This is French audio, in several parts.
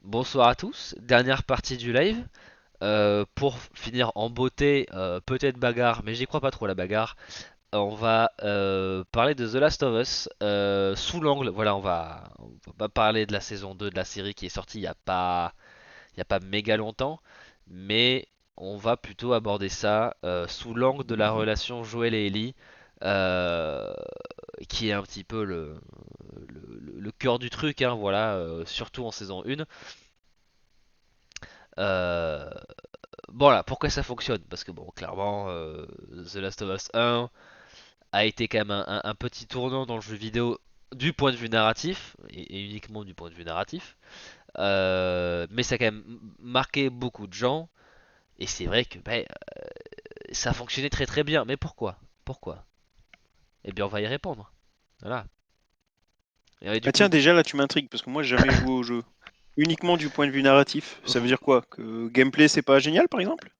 Bonsoir à tous, dernière partie du live. Pour finir en beauté, peut-être bagarre, mais j'y crois pas trop la bagarre. On va parler de The Last of Us sous l'angle. Voilà, on va pas parler de la saison 2 de la série qui est sortie il y a pas méga longtemps, mais on va plutôt aborder ça sous l'angle de la relation Joel et Ellie, euh, qui est un petit peu le cœur du truc, hein, voilà, surtout en saison 1. Euh, voilà, pourquoi ça fonctionne? Parce que bon, clairement, The Last of Us 1 a été quand même un petit tournant dans le jeu vidéo du point de vue narratif, et uniquement du point de vue narratif. Mais ça a quand même marqué beaucoup de gens, et c'est vrai que ça a fonctionné très très bien. Mais pourquoi? Pourquoi? Eh bien, on va y répondre. Voilà. Et du Ah coup, tiens, déjà là tu m'intrigues parce que moi j'ai jamais joué au jeu. Uniquement du point de vue narratif, ça veut dire quoi? Que gameplay c'est pas génial par exemple?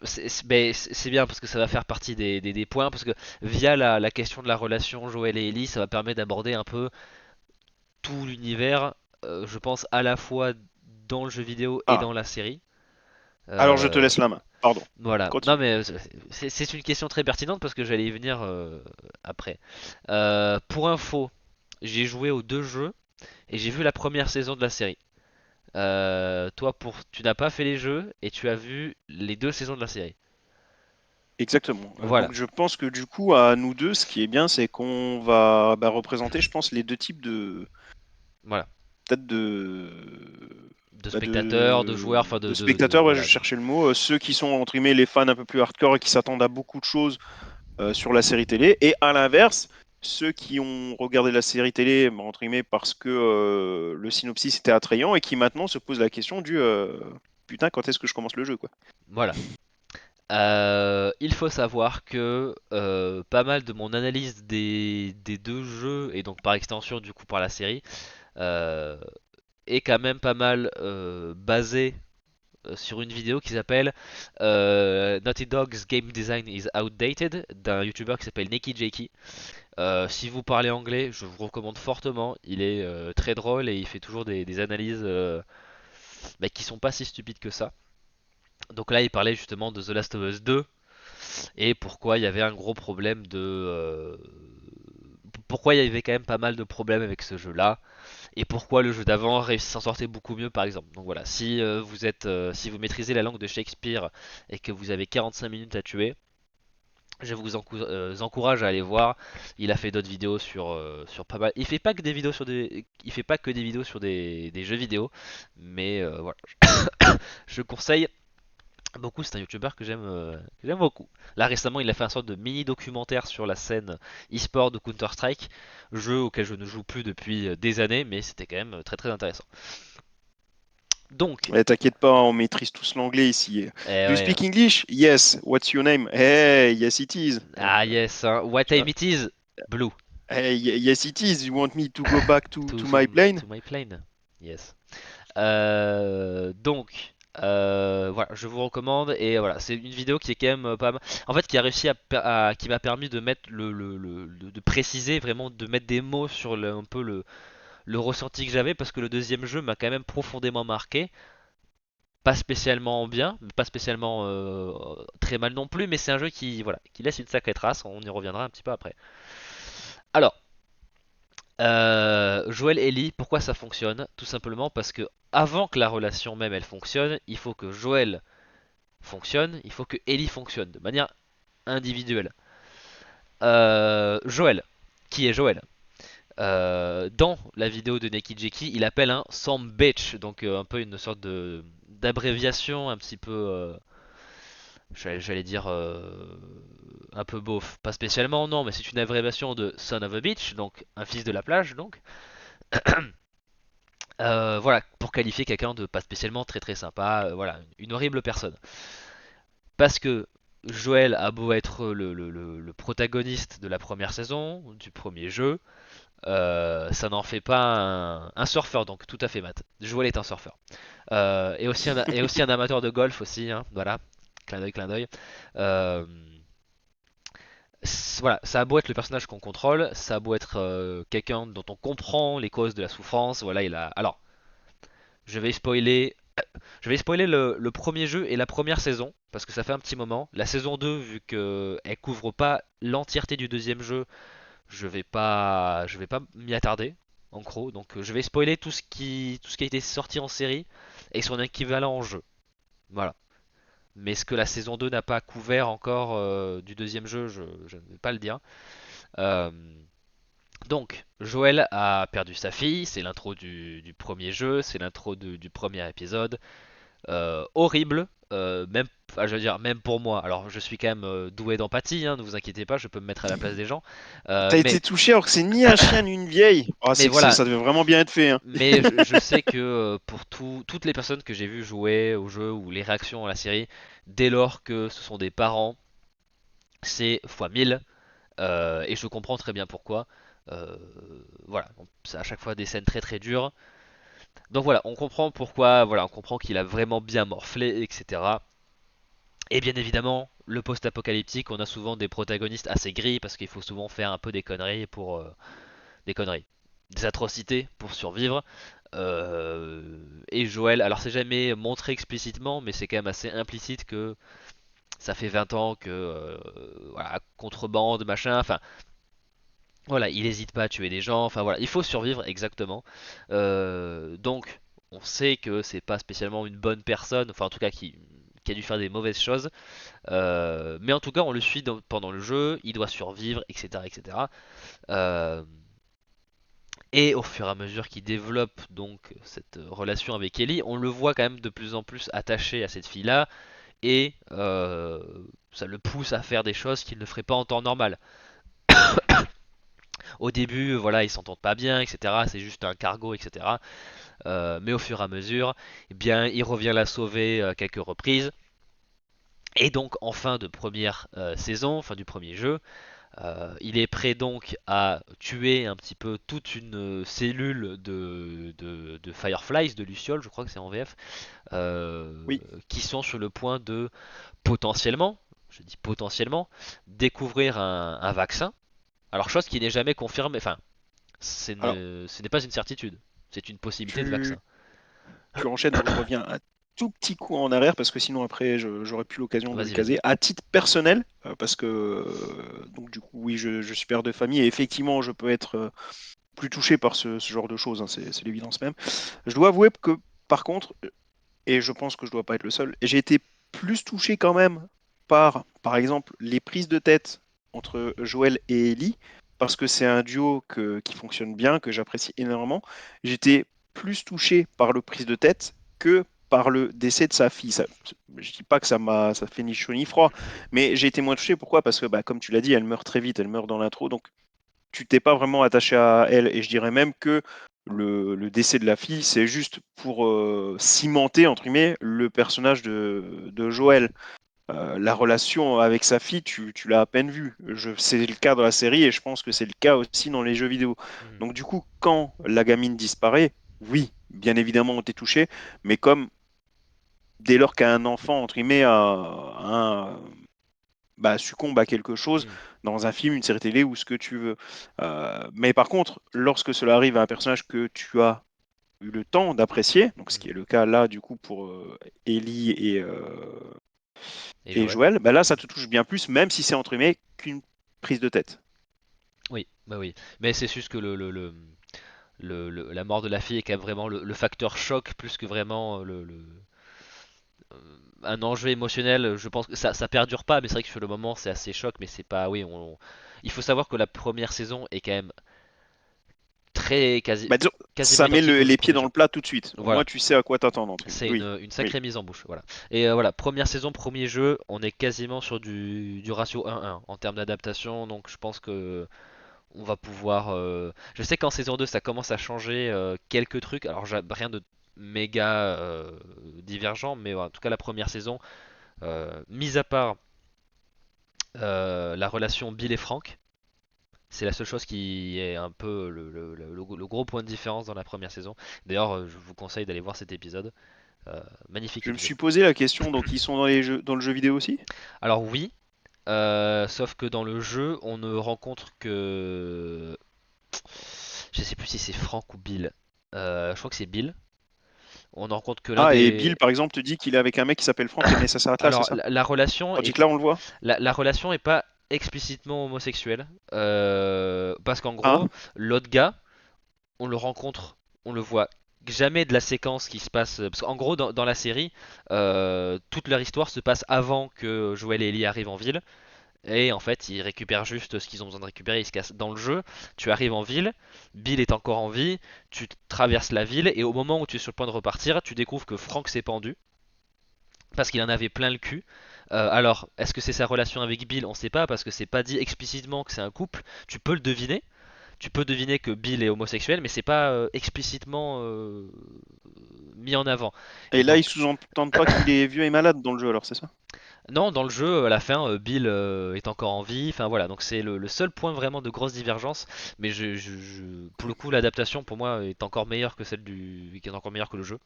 c'est bien parce que ça va faire partie des points, parce que via la question de la relation Joel et Ellie, ça va permettre d'aborder un peu tout l'univers, je pense à la fois dans le jeu vidéo et Ah, dans la série. alors je te Euh, laisse la main. Pardon. voilà. Non Continue. mais c'est une question très pertinente parce que j'allais y venir après. Pour info, j'ai joué aux deux jeux et j'ai vu la première saison de la série. Toi, tu n'as pas fait les jeux et tu as vu les deux saisons de la série. Exactement. Voilà, Donc je pense que du coup à nous deux, ce qui est bien, c'est qu'on va représenter, je pense, les deux types de voilà. peut-être De spectateurs, de joueurs, enfin de spectateurs. Ouais, je voilà. cherchais le mot. Ceux qui sont entre guillemets les fans un peu plus hardcore et qui s'attendent à beaucoup de choses sur la série télé. Et à l'inverse, ceux qui ont regardé la série télé, bah, entre guillemets, parce que le synopsis était attrayant et qui maintenant se posent la question du putain, quand est-ce que je commence le jeu, quoi. Voilà. Il faut savoir que pas mal de mon analyse des deux jeux, et donc par extension du coup par la série, euh, est quand même pas mal basée sur une vidéo qui s'appelle Naughty Dog's Game Design is Outdated, d'un YouTuber qui s'appelle Nicky Jakey. Si vous parlez anglais, je vous recommande fortement. Il est très drôle et il fait toujours des analyses qui sont pas si stupides que ça. Donc là, il parlait justement de The Last of Us 2 et pourquoi il y avait un gros problème pourquoi il y avait quand même pas mal de problèmes avec ce jeu-là et pourquoi le jeu d'avant s'en sortait beaucoup mieux par exemple. Donc voilà, si vous maîtrisez la langue de Shakespeare et que vous avez 45 minutes à tuer, je vous encourage à aller voir. Il a fait d'autres vidéos sur pas mal. Il fait pas que des vidéos sur des jeux vidéo, mais voilà, je conseille beaucoup. C'est un YouTuber que j'aime beaucoup. Là récemment, il a fait un sorte de mini documentaire sur la scène e-sport de Counter Strike, jeu auquel je ne joue plus depuis des années, mais c'était quand même très très intéressant. Donc, Ouais, t'inquiète pas, on maîtrise tous l'anglais ici. eh Do you ouais, speak English? Yes. What's your name? Hey, yes it is. ah yes, hein, what Tu vois? time it is? Blue. Hey, yes it is. You want me to go back To, to to, my plane? to my plane. Yes. Donc, voilà, je vous recommande et voilà, c'est une vidéo qui est quand même pas mal. En fait, qui a réussi qui m'a permis de mettre de préciser vraiment, de mettre des mots sur un peu le ressenti que j'avais parce que le deuxième jeu m'a quand même profondément marqué. Pas spécialement bien, pas spécialement très mal non plus, mais c'est un jeu qui, voilà, qui laisse une sacrée trace. On y reviendra un petit peu après. Alors, Joël et Ellie, pourquoi ça fonctionne? Tout simplement parce que avant que la relation même elle fonctionne, il faut que Joël fonctionne, il faut que Ellie fonctionne de manière individuelle. Joël, qui est Joël? Dans la vidéo de Neki Jeki, il appelle un Sam Bitch, donc un peu une sorte de d'abréviation un petit peu, j'allais dire un peu beauf, pas spécialement non, mais c'est une abréviation de Son of a Bitch, donc un fils de la plage, donc. Voilà, pour qualifier quelqu'un de pas spécialement très très sympa, voilà, une horrible personne. Parce que Joël a beau être le protagoniste de la première saison, du premier jeu, ça n'en fait pas un surfeur, donc tout à fait Matt. Joël est un surfeur. Et aussi un amateur de golf aussi, hein, voilà, clin d'œil, clin d'œil. Euh, voilà, ça a beau être le personnage qu'on contrôle, ça a beau être quelqu'un dont on comprend les causes de la souffrance, voilà, il a... Alors, Je vais spoiler, je vais spoiler le premier jeu et la première saison parce que ça fait un petit moment. La saison 2, vu que elle couvre pas l'entièreté du deuxième jeu, je vais pas m'y attarder en gros. Donc je vais spoiler tout ce qui a été sorti en série et son équivalent en jeu. Voilà. Mais ce que la saison 2 n'a pas couvert encore du deuxième jeu, je ne vais pas le dire. Euh, donc, Joël a perdu sa fille, c'est l'intro du premier jeu, c'est l'intro du premier épisode. Horrible, même, enfin, je veux dire, même pour moi. Alors, je suis quand même doué d'empathie, hein, ne vous inquiétez pas, je peux me mettre à la place des gens. T'as Mais, été touché alors que c'est ni un chien ni une vieille. Ah, mais c'est que voilà, ça devait vraiment bien être fait, hein. mais je sais que pour toutes les personnes que j'ai vues jouer au jeu ou les réactions à la série, dès lors que ce sont des parents, c'est fois 1000. Et je comprends très bien pourquoi. Euh, voilà, c'est à chaque fois des scènes très très dures. Donc voilà, on comprend pourquoi, voilà, on comprend qu'il a vraiment bien morflé, etc. Et bien évidemment, le post-apocalyptique, on a souvent des protagonistes assez gris parce qu'il faut souvent faire un peu des conneries des conneries, des atrocités pour survivre. Et Joël, alors c'est jamais montré explicitement, mais c'est quand même assez implicite que ça fait 20 ans que voilà, contrebande, machin, enfin voilà, il n'hésite pas à tuer des gens. Enfin voilà, il faut survivre exactement. Donc, on sait que c'est pas spécialement une bonne personne. Enfin, en tout cas, qui a dû faire des mauvaises choses. Mais en tout cas, on le suit pendant le jeu. Il doit survivre, etc., etc. Euh, et au fur et à mesure qu'il développe donc cette relation avec Ellie, on le voit quand même de plus en plus attaché à cette fille-là. Et ça le pousse à faire des choses qu'il ne ferait pas en temps normal. Au début, voilà, ils s'entendent pas bien, etc. C'est juste un cargo, etc. Mais au fur et à mesure, eh bien, il revient la sauver quelques reprises. Et donc, en fin de première saison, fin du premier jeu, il est prêt donc à tuer un petit peu toute une cellule de Fireflies, de Lucioles, je crois que c'est en VF, euh, Oui. qui sont sur le point de potentiellement, je dis potentiellement, découvrir un vaccin. Alors, chose qui n'est jamais confirmée, enfin, Alors, ce n'est pas une certitude, c'est une possibilité de tu, vaccin. tu enchaînes, donc je reviens un tout petit coup en arrière parce que sinon après j'aurais plus l'occasion de le Vas-y, vas-y. caser. À titre personnel, parce que donc du coup oui je suis père de famille et effectivement je peux être plus touché par ce genre de choses, hein, c'est l'évidence même. Je dois avouer que par contre, et je pense que je dois pas être le seul, j'ai été plus touché quand même par exemple les prises de tête entre Joël et Ellie parce que c'est un duo qui fonctionne bien, que j'apprécie énormément. J'étais plus touché par le prise de tête que par le décès de sa fille. Je dis pas que ça fait ni chaud ni froid, mais j'ai été moins touché. Pourquoi? Parce que, bah, comme tu l'as dit, elle meurt très vite, elle meurt dans l'intro, donc tu t'es pas vraiment attaché à elle. Et je dirais même que le décès de la fille, c'est juste pour cimenter, entre guillemets, le personnage de Joël. La relation avec sa fille, tu l'as à peine vue. C'est le cas dans la série et je pense que c'est le cas aussi dans les jeux vidéo. Mhm. Donc du coup, quand la gamine disparaît, oui, bien évidemment, on t'est touché, mais comme dès lors qu'un enfant, entre guillemets, bah, succombe à quelque chose Mhm. dans un film, une série télé ou ce que tu veux. Mais par contre, lorsque cela arrive à un personnage que tu as eu le temps d'apprécier, donc ce qui est Mhm. le cas là du coup pour Ellie Et et Joël? Joël, bah là ça te touche bien plus, même si c'est entre guillemets qu'une prise de tête. Oui, bah oui. Mais c'est juste que la mort de la fille est quand même vraiment le facteur choc plus que vraiment un enjeu émotionnel. Je pense que ça perdure pas, mais c'est vrai que sur le moment c'est assez choc, mais c'est pas. Oui, il faut savoir que la première saison est quand même très Bah, disons, quasiment ça met identique au les pieds premier dans jeu. le plat tout de suite. Au moins Voilà, tu sais à quoi t'attendre entre guillemets. c'est Oui, une oui. sacrée mise en bouche. Voilà. Et voilà, première saison, premier jeu, on est quasiment sur du ratio 1-1 en termes d'adaptation, donc je pense que on va pouvoir. Je sais qu'en saison 2 ça commence à changer quelques trucs. Alors rien de méga divergent, mais en tout cas la première saison, mis à part la relation Bill et Frank, c'est la seule chose qui est un peu le gros point de différence dans la première saison. D'ailleurs, je vous conseille d'aller voir cet épisode. Magnifique Je me épisode. suis posé la question, donc ils sont dans les jeux, dans le jeu vidéo aussi? Alors oui, sauf que dans le jeu, on ne rencontre que. Je sais plus si c'est Frank ou Bill. Je crois que c'est Bill. On ne rencontre que l'un Ah, et Bill, des. par exemple, te dit qu'il est avec un mec qui s'appelle Frank, mais ça s'arrête là, c'est Alors ça? la relation Tandis est que là, on le voit. la relation est pas explicitement homosexuelle, parce qu'en Ah, gros l'autre gars, on le rencontre, on le voit jamais de la séquence qui se passe. Parce qu'en gros, dans la série, toute leur histoire se passe avant que Joel et Ellie arrivent en ville. Et en fait, ils récupèrent juste ce qu'ils ont besoin de récupérer. Ils se cassent dans le jeu. Tu arrives en ville, Bill est encore en vie. Tu traverses la ville. Et au moment où tu es sur le point de repartir, tu découvres que Frank s'est pendu. Parce qu'il en avait plein le cul. Alors, est-ce que c'est sa relation avec Bill? On sait pas parce que c'est pas dit explicitement que c'est un couple. Tu peux le deviner, tu peux deviner que Bill est homosexuel, mais c'est pas explicitement mis en avant. et Et là, ils donc, sous-entendent pas qu'il est vieux et malade dans le jeu, alors c'est ça? non, dans le jeu, à la fin, Bill est encore en vie. Enfin voilà, donc c'est le seul point vraiment de grosse divergence. Mais pour le coup, l'adaptation pour moi est encore meilleure que qui est encore meilleure que le jeu.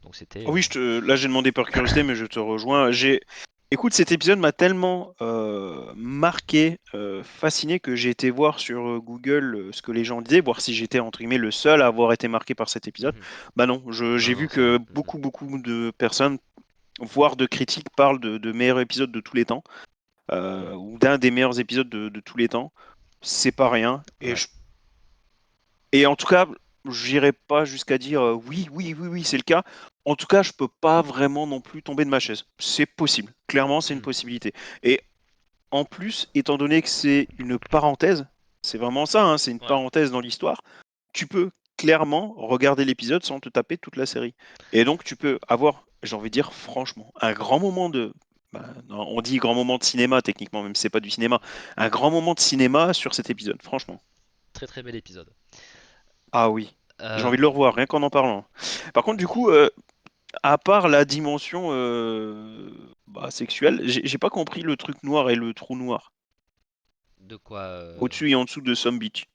Donc c'était. Oui, là j'ai demandé par curiosité, mais je te rejoins. Écoute, cet épisode m'a tellement marqué, fasciné, que j'ai été voir sur Google ce que les gens disaient, voir si j'étais entre guillemets le seul à avoir été marqué par cet épisode. Mhm. Bah non, Non, j'ai non, vu c'est vrai. que Mhm. beaucoup de personnes, voire de critiques, parlent de meilleurs épisodes de tous les temps, Mhm. ou d'un des meilleurs épisodes de tous les temps. C'est pas rien. Ouais. Et en tout cas, j'irai pas jusqu'à dire oui, c'est le cas. En tout cas, je peux pas vraiment non plus tomber de ma chaise. C'est possible. Clairement, c'est une Mhm. possibilité. Et en plus, étant donné que c'est une parenthèse, c'est vraiment ça, hein, c'est une Ouais. parenthèse dans l'histoire, tu peux clairement regarder l'épisode sans te taper toute la série. Et donc, tu peux avoir, j'ai envie de dire franchement, un grand moment de. Non, on dit grand moment de cinéma techniquement, même si c'est pas du cinéma. Mhm. Un grand moment de cinéma sur cet épisode, franchement. Très très bel épisode. Ah oui, j'ai Euh, envie de le revoir, rien qu'en parlant. Par contre, du coup, à part la dimension sexuelle, j'ai pas compris le truc noir et le trou noir. de quoi Au-dessus et en dessous de Some Beach.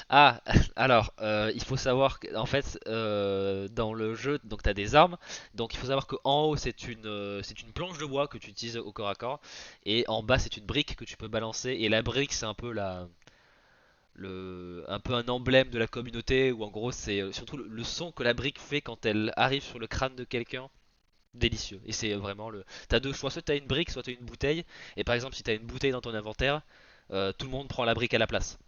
Ah, alors, il faut savoir qu'en fait, dans le jeu, donc tu as des armes. Donc il faut savoir qu'en haut, c'est une planche de bois que tu utilises au corps à corps. Et en bas, c'est une brique que tu peux balancer. Et la brique, c'est un peu un peu un emblème de la communauté. Ou en gros, c'est surtout le son que la brique fait quand elle arrive sur le crâne de quelqu'un. Délicieux. Et c'est vraiment le. T'as deux choix, soit t'as une brique, soit t'as une bouteille. Et par exemple, si t'as une bouteille dans ton inventaire, tout le monde prend la brique à la place.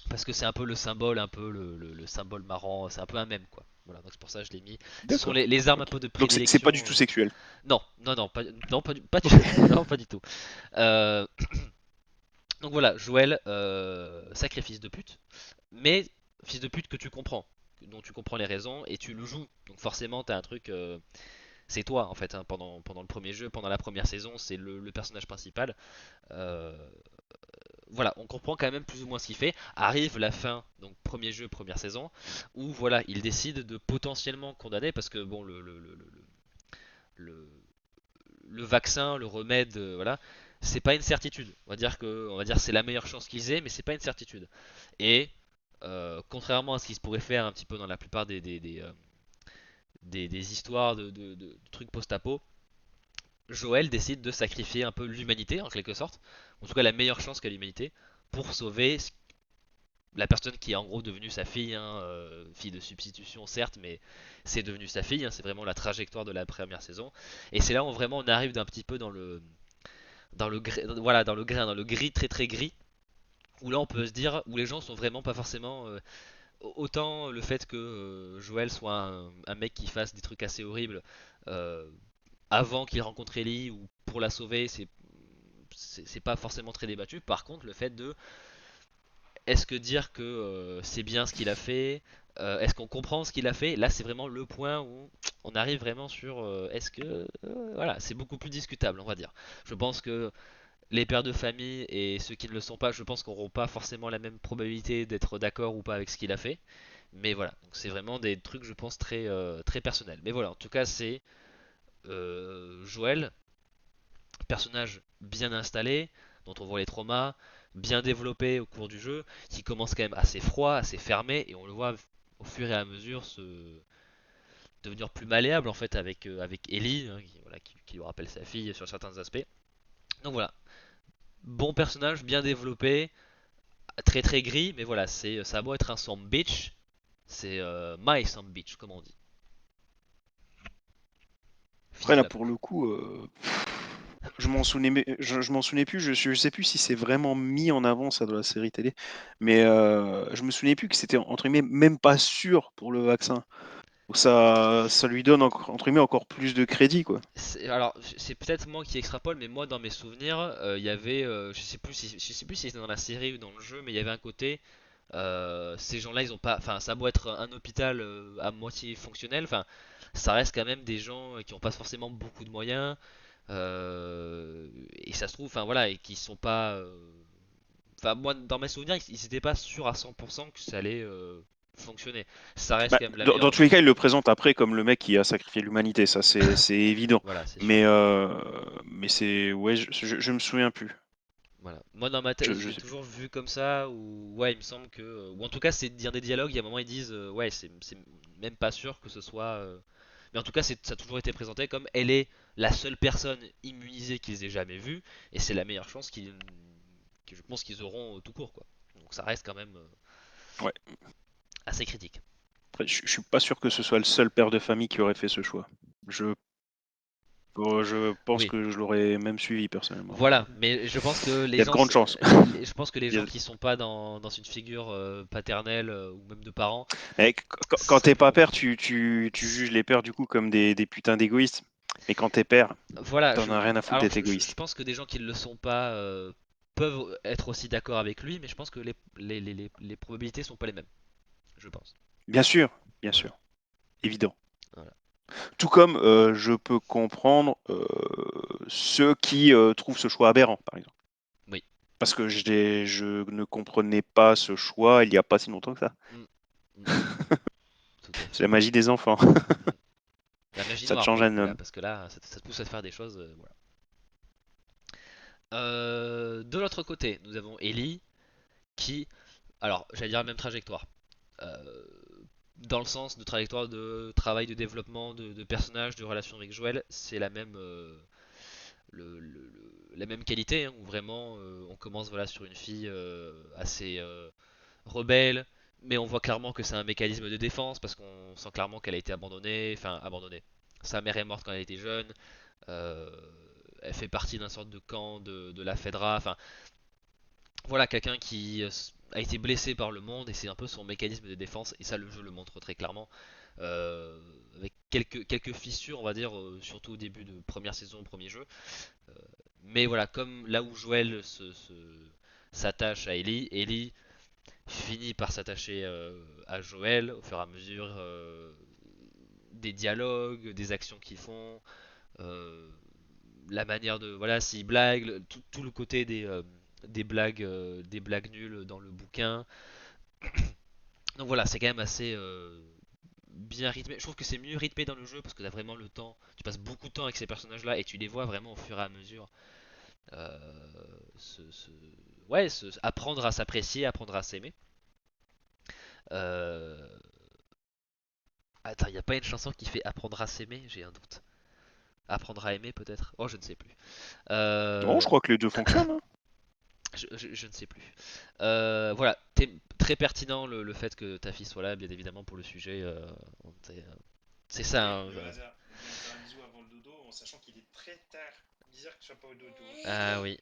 Parce que c'est un peu le symbole, un peu le symbole marrant, c'est un peu un mème quoi. Voilà, donc c'est pour ça que je l'ai mis. Ce sont D'accord. les armes un Ok. peu de Donc c'est pas du prédilection. tout sexuel. Non, non, non, pas, non, pas du, non, pas du tout. Euh, donc voilà, Joël, sacré fils de pute, mais fils de pute que tu comprends, dont tu comprends les raisons et tu le joues. Donc forcément, t'as un truc, c'est toi en fait, hein, pendant le premier jeu, pendant la première saison, c'est le personnage principal. Euh, voilà, on comprend quand même plus ou moins ce qu'il fait. Arrive la fin, donc premier jeu, première saison, où voilà, il décide de potentiellement condamner parce que bon, le, le vaccin, le remède, voilà, c'est pas une certitude. On va dire c'est la meilleure chance qu'ils aient, mais c'est pas une certitude. Et contrairement à ce qui se pourrait faire un petit peu dans la plupart des histoires de trucs post-apo, Joël décide de sacrifier un peu l'humanité en quelque sorte, en tout cas la meilleure chance qu'a l'humanité, pour sauver la personne qui est en gros devenue sa fille, hein, fille de substitution certes, mais c'est devenu sa fille, hein, c'est vraiment la trajectoire de la première saison. Et c'est là où vraiment on arrive d'un petit peu voilà, dans le grain, dans le gris très très gris, où là on peut se dire, où les gens sont vraiment pas forcément autant le fait que Joël soit un mec qui fasse des trucs assez horribles euh, avant qu'il rencontre Ellie ou pour la sauver, c'est pas forcément très débattu. Par contre, le fait de est-ce que dire que c'est bien ce qu'il a fait, est-ce qu'on comprend ce qu'il a fait, là c'est vraiment le point où on arrive vraiment sur est-ce que voilà, c'est beaucoup plus discutable, on va dire. Je pense que les pères de famille et ceux qui ne le sont pas, je pense qu'on n'auront pas forcément la même probabilité d'être d'accord ou pas avec ce qu'il a fait. Mais voilà, donc c'est vraiment des trucs, je pense, très personnels. Mais voilà, en tout cas, c'est Joël, personnage bien installé, dont on voit les traumas, bien développé au cours du jeu, qui commence quand même assez froid, assez fermé, et on le voit au fur et à mesure devenir plus malléable en fait avec Ellie, hein, voilà, qui lui rappelle sa fille sur certains aspects. Donc voilà, bon personnage, bien développé, très très gris, mais voilà, ça a beau être un Some Bitch, c'est My Some Bitch, comme on dit. Après, là, Voilà. pour le coup, je m'en souvenais plus. Je sais plus si c'est vraiment mis en avant ça dans la série télé, mais je me souvenais plus que c'était entre guillemets même pas sûr pour le vaccin. Donc ça lui donne entre guillemets encore plus de crédit, quoi. Alors, c'est peut-être moi qui extrapole, mais moi dans mes souvenirs, il y avait, je sais plus si c'était dans la série ou dans le jeu, mais il y avait un côté, ces gens-là, ils ont pas, enfin, ça a beau être un hôpital à moitié fonctionnel, enfin, ça reste quand même des gens qui ont pas forcément beaucoup de moyens, et ça se trouve, enfin voilà, et qui sont pas, enfin moi dans mes souvenirs, ils étaient pas sûrs à 100% que ça allait fonctionner. Ça reste Bah, quand même la dans meilleure tous les cas, option. il le présente après comme le mec qui a sacrifié l'humanité, ça c'est évident. Voilà, c'est sûr. Mais c'est ouais, je me souviens plus. Voilà. Moi dans ma tête, je Je l'ai sais plus. toujours vu comme ça, ou ouais, il me semble que, ou en tout cas, c'est dire des dialogues. Il y a un moment ils disent, ouais, c'est même pas sûr que ce soit. Mais en tout cas, ça a toujours été présenté comme elle est la seule personne immunisée qu'ils aient jamais vue, et c'est la meilleure chance que je pense qu'ils auront tout court, quoi. Donc ça reste quand même Ouais. assez critique. Après, je suis pas sûr que ce soit le seul père de famille qui aurait fait ce choix. Je je pense Oui, que je l'aurais même suivi personnellement. voilà. Mais je pense que Il y a de grandes chances. je pense que les Il y gens a- qui sont pas dans une figure paternelle ou même de parents, Eh, quand ça t'es pas peut. père, tu juges les pères du coup comme des putains d'égoïstes. Mais quand t'es père, Voilà, t'en as rien à foutre alors d'être je égoïste. pense que des gens qui ne le sont pas peuvent être aussi d'accord avec lui, mais je pense que les probabilités sont pas les mêmes, je pense. Bien sûr, bien Voilà, sûr, évident. voilà. Tout comme je peux comprendre ceux qui trouvent ce choix aberrant, par exemple. Oui. Parce que je ne comprenais pas ce choix il n'y a pas si longtemps que ça. Mm, mm, tout à C'est fait. la magie des enfants. Mm. La magie Ça te noire pour change le un coup là, homme. parce que là, ça te pousse à faire des choses. Voilà. De l'autre côté, nous avons Ellie qui, alors j'allais dire la même trajectoire. Euh, Dans le sens de trajectoire de travail, de développement, de personnage, de relation avec Joël, c'est la même, la même qualité, hein, où vraiment on commence voilà, sur une fille assez rebelle, mais on voit clairement que c'est un mécanisme de défense parce qu'on sent clairement qu'elle a été abandonnée, enfin abandonnée. Sa mère est morte quand elle était jeune, euh, elle fait partie d'un sorte de camp de la Fedra, enfin voilà quelqu'un qui a été blessé par le monde et c'est un peu son mécanisme de défense et ça le jeu le montre très clairement. Avec quelques fissures on va dire surtout au début de première saison, premier jeu, mais voilà, comme là où Joël s'attache à Ellie, Ellie finit par s'attacher à Joël au fur et à mesure des dialogues, des actions qu'ils font, euh, la manière de voilà s'ils blaguent, tout le côté des blagues nulles dans le bouquin. Donc voilà, c'est quand même assez bien rythmé. Je trouve que c'est mieux rythmé dans le jeu parce que tu as vraiment le temps. Tu passes beaucoup de temps avec ces personnages-là et tu les vois vraiment au fur et à mesure euh, ouais, apprendre à s'apprécier, apprendre à s'aimer. Euh, Attends, il n'y a pas une chanson qui fait apprendre à s'aimer? J'ai un doute. Apprendre à aimer peut-être? Oh, je ne sais plus. Non, je Euh, crois que les deux fonctionnent, hein. je ne sais plus. Voilà, très pertinent le fait que ta fille soit là, bien évidemment, pour le sujet. C'est ça, Oui, hein, on vient de faire un bisou avant le dodo, en sachant qu'il est très tard. Bizarre que tu sois pas au dodo. Ah oui.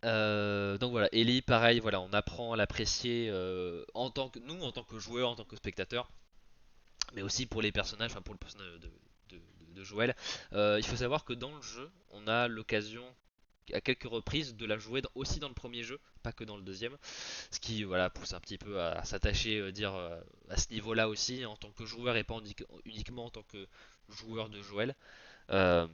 Donc voilà, Ellie, pareil, voilà, on apprend à l'apprécier en tant que nous, en tant que joueur, en tant que spectateur, mais aussi pour les personnages, enfin pour le personnage de Joël. Il faut savoir que dans le jeu, on a l'occasion à quelques reprises de la jouer aussi dans le premier jeu, pas que dans le deuxième, ce qui voilà pousse un petit peu à s'attacher, à ce niveau-là aussi en tant que joueur et pas uniquement en tant que joueur de Joël. Euh,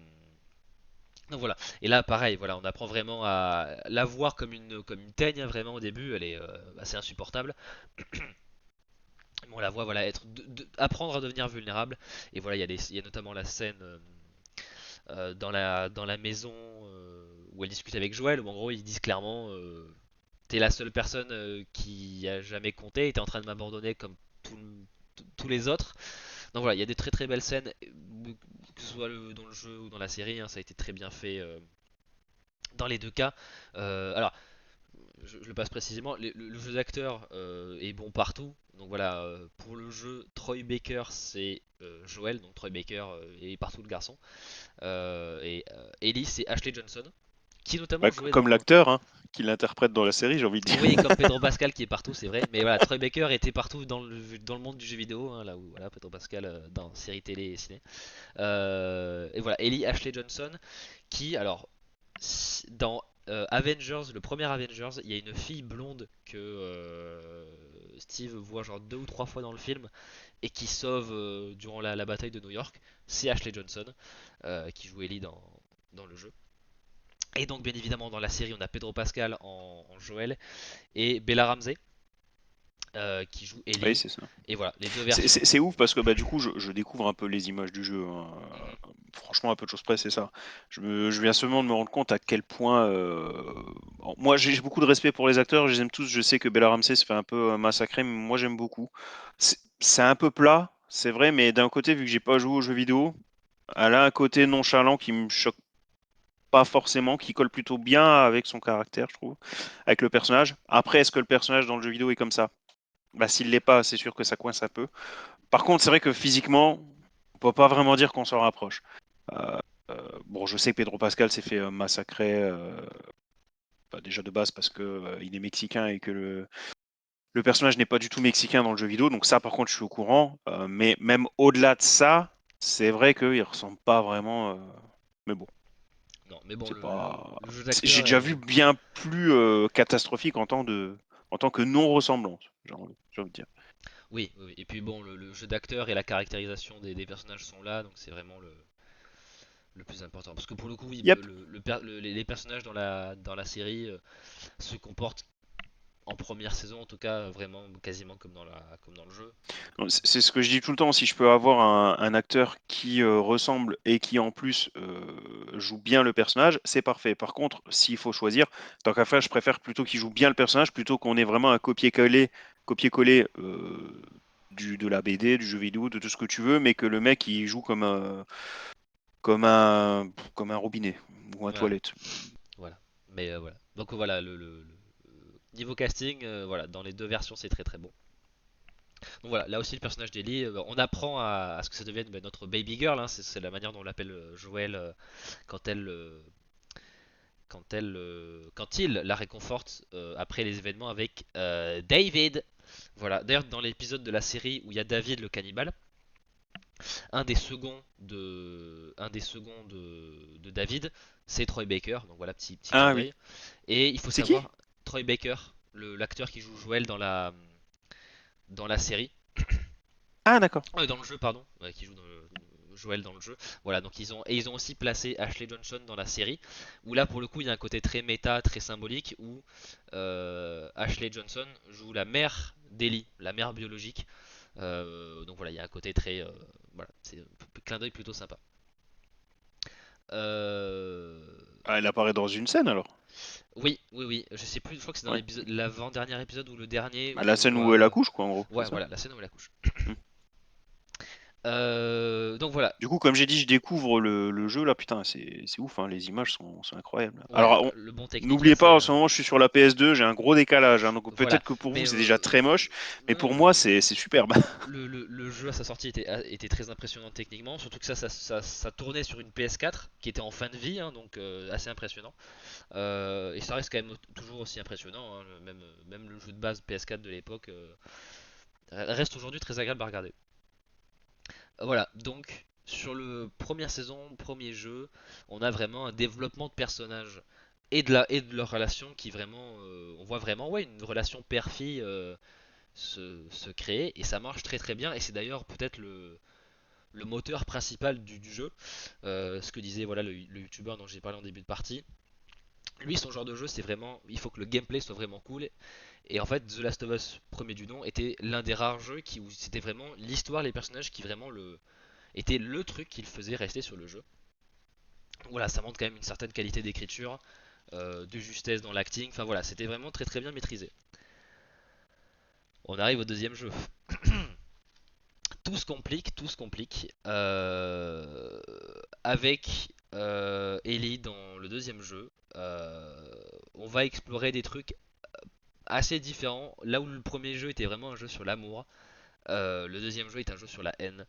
donc voilà. Et là, pareil, voilà, on apprend vraiment à la voir comme une teigne, hein, vraiment au début, elle est assez insupportable. Mais on la voit, voilà, apprendre à devenir vulnérable. Et voilà, il y a notamment la scène dans la maison où elle discute avec Joël, où en gros ils disent clairement t'es la seule personne qui a jamais compté, et t'es en train de m'abandonner comme tous les autres. Donc voilà, il y a des très très belles scènes, que ce soit dans le jeu ou dans la série, hein, ça a été très bien fait dans les deux cas. Alors, je le passe précisément, le jeu d'acteur est bon partout, Donc voilà, pour le jeu, Troy Baker c'est Joel, donc Troy Baker est partout le garçon. Et Ellie c'est Ashley Johnson, qui notamment Bah, jouait comme dans. l'acteur hein, qui l'interprète dans la série, j'ai envie de dire. Oui, comme Pedro Pascal qui est partout, c'est vrai. Mais voilà, Troy Baker était partout dans le monde du jeu vidéo, hein, là où voilà, Pedro Pascal dans séries télé et ciné. Et voilà, Ellie Ashley Johnson, qui, alors, dans Avengers, le premier Avengers, il y a une fille blonde que Steve voit genre 2 ou 3 fois dans le film et qui sauve durant la bataille de New York. C'est Ashley Johnson qui joue Ellie dans le jeu. Et donc, bien évidemment, dans la série, on a Pedro Pascal en Joel et Bella Ramsey qui joue Oui, Ellie. c'est ça. Et voilà, les deux C'est versions. c'est- c'est ouf parce que bah, du coup, je découvre un peu les images du jeu, hein. Mhm. Franchement, à peu de choses près, c'est ça. Je viens seulement de me rendre compte à quel point. Bon, moi, j'ai beaucoup de respect pour les acteurs, je les aime tous. Je sais que Bella Ramsey se fait un peu massacrer, mais moi, j'aime beaucoup. C'est un peu plat, c'est vrai, mais d'un côté, vu que j'ai pas joué aux jeux vidéo, elle a un côté nonchalant qui me choque pas forcément, qui colle plutôt bien avec son caractère, je trouve, avec le personnage. Après, est-ce que le personnage dans le jeu vidéo est comme ça? Bah, s'il l'est pas, c'est sûr que ça coince un peu. Par contre, c'est vrai que physiquement, on peut pas vraiment dire qu'on s'en rapproche. Euh, bon, je sais que Pedro Pascal s'est fait massacrer bah, déjà de base parce que il est mexicain et que le personnage n'est pas du tout mexicain dans le jeu vidéo. Donc ça, par contre, je suis au courant. Mais même au-delà de ça, c'est vrai qu'il ressemble pas vraiment. Mais bon, Non, mais bon, c'est le, le, pas. le jeu J'ai d'acteur déjà vu est. bien plus catastrophique en tant que non ressemblance. J'ai envie de dire. Oui, oui, oui. Et puis bon, le jeu d'acteur et la caractérisation des personnages sont là, donc c'est vraiment le plus important. Parce que pour le coup, oui, Yep. les personnages dans la série se comportent en première saison, en tout cas, vraiment quasiment comme dans le jeu. Donc, C'est ce que je dis tout le temps. Si je peux avoir un acteur qui ressemble et qui en plus joue bien le personnage, c'est parfait. Par contre, s'il faut choisir, tant qu'à faire, je préfère plutôt qu'il joue bien le personnage plutôt qu'on ait vraiment un copier-coller de la BD, du jeu vidéo, de tout ce que tu veux, mais que le mec il joue comme un, comme un robinet ou un voilà, toilette. voilà. Mais voilà. Donc voilà, niveau casting, voilà, dans les deux versions, c'est très très bon. Donc voilà, là aussi le personnage d'Ellie, on apprend à ce que ça devienne notre baby girl, hein, c'est la manière dont on l'appelle Joël quand elle, quand il la réconforte après les événements avec David. Voilà. D'ailleurs, dans l'épisode de la série où il y a David le cannibale, un des seconds de David, c'est Troy Baker. Donc voilà, petit clin Ah oui. d'œil. Et il faut C'est qui? savoir, Troy Baker, l'acteur qui joue Joel dans la série, Ah d'accord. dans le jeu, pardon, ouais, qui joue Joel dans le jeu. Voilà, donc ils ont aussi placé Ashley Johnson dans la série, où là pour le coup il y a un côté très méta, très symbolique, où Ashley Johnson joue la mère d'Ellie, la mère biologique. Donc voilà, il y a un côté très, voilà, c'est un clin d'œil plutôt sympa. Euh, Ah, elle apparaît dans une scène alors. oui, oui, oui, je sais plus, je crois que c'est dans Ouais. l'avant-dernier épisode ou le dernier Bah, où la on scène voit, où elle accouche quoi en gros, c'est ouais, ça. voilà, la scène où elle accouche. Hmm. Donc voilà. Du coup, comme j'ai dit, je découvre le jeu là, putain, c'est ouf, hein, les images sont incroyables. Ouais, Alors, le bon technique là, n'oubliez pas, c'est en ce moment, je suis sur la PS2, j'ai un gros décalage, hein, donc voilà. peut-être que pour vous, Mais c'est déjà très moche, mais non, pour moi, c'est superbe. le jeu à sa sortie était très impressionnant techniquement, surtout que ça tournait sur une PS4 qui était en fin de vie, hein, donc assez impressionnant. Et ça reste quand même toujours aussi impressionnant, hein, même le jeu de base PS4 de l'époque reste aujourd'hui très agréable à regarder. Voilà, donc sur le première saison, premier jeu, on a vraiment un développement de personnages et de leur relation qui vraiment, on voit vraiment ouais une relation père-fille se créer et ça marche très très bien et c'est d'ailleurs peut-être le moteur principal du jeu. Ce que disait voilà le youtubeur dont j'ai parlé en début de partie. Lui, son genre de jeu, c'est vraiment, il faut que le gameplay soit vraiment cool. Et en fait, The Last of Us, premier du nom, était l'un des rares jeux où c'était vraiment l'histoire, les personnages qui vraiment était le truc qui le faisait rester sur le jeu. Voilà, ça montre quand même une certaine qualité d'écriture, de justesse dans l'acting. Enfin voilà, c'était vraiment très très bien maîtrisé. On arrive au deuxième jeu. Tout se complique. Avec Ellie dans le deuxième jeu, on va explorer des trucs assez différents. Là où le premier jeu était vraiment un jeu sur l'amour, le deuxième jeu est un jeu sur la haine.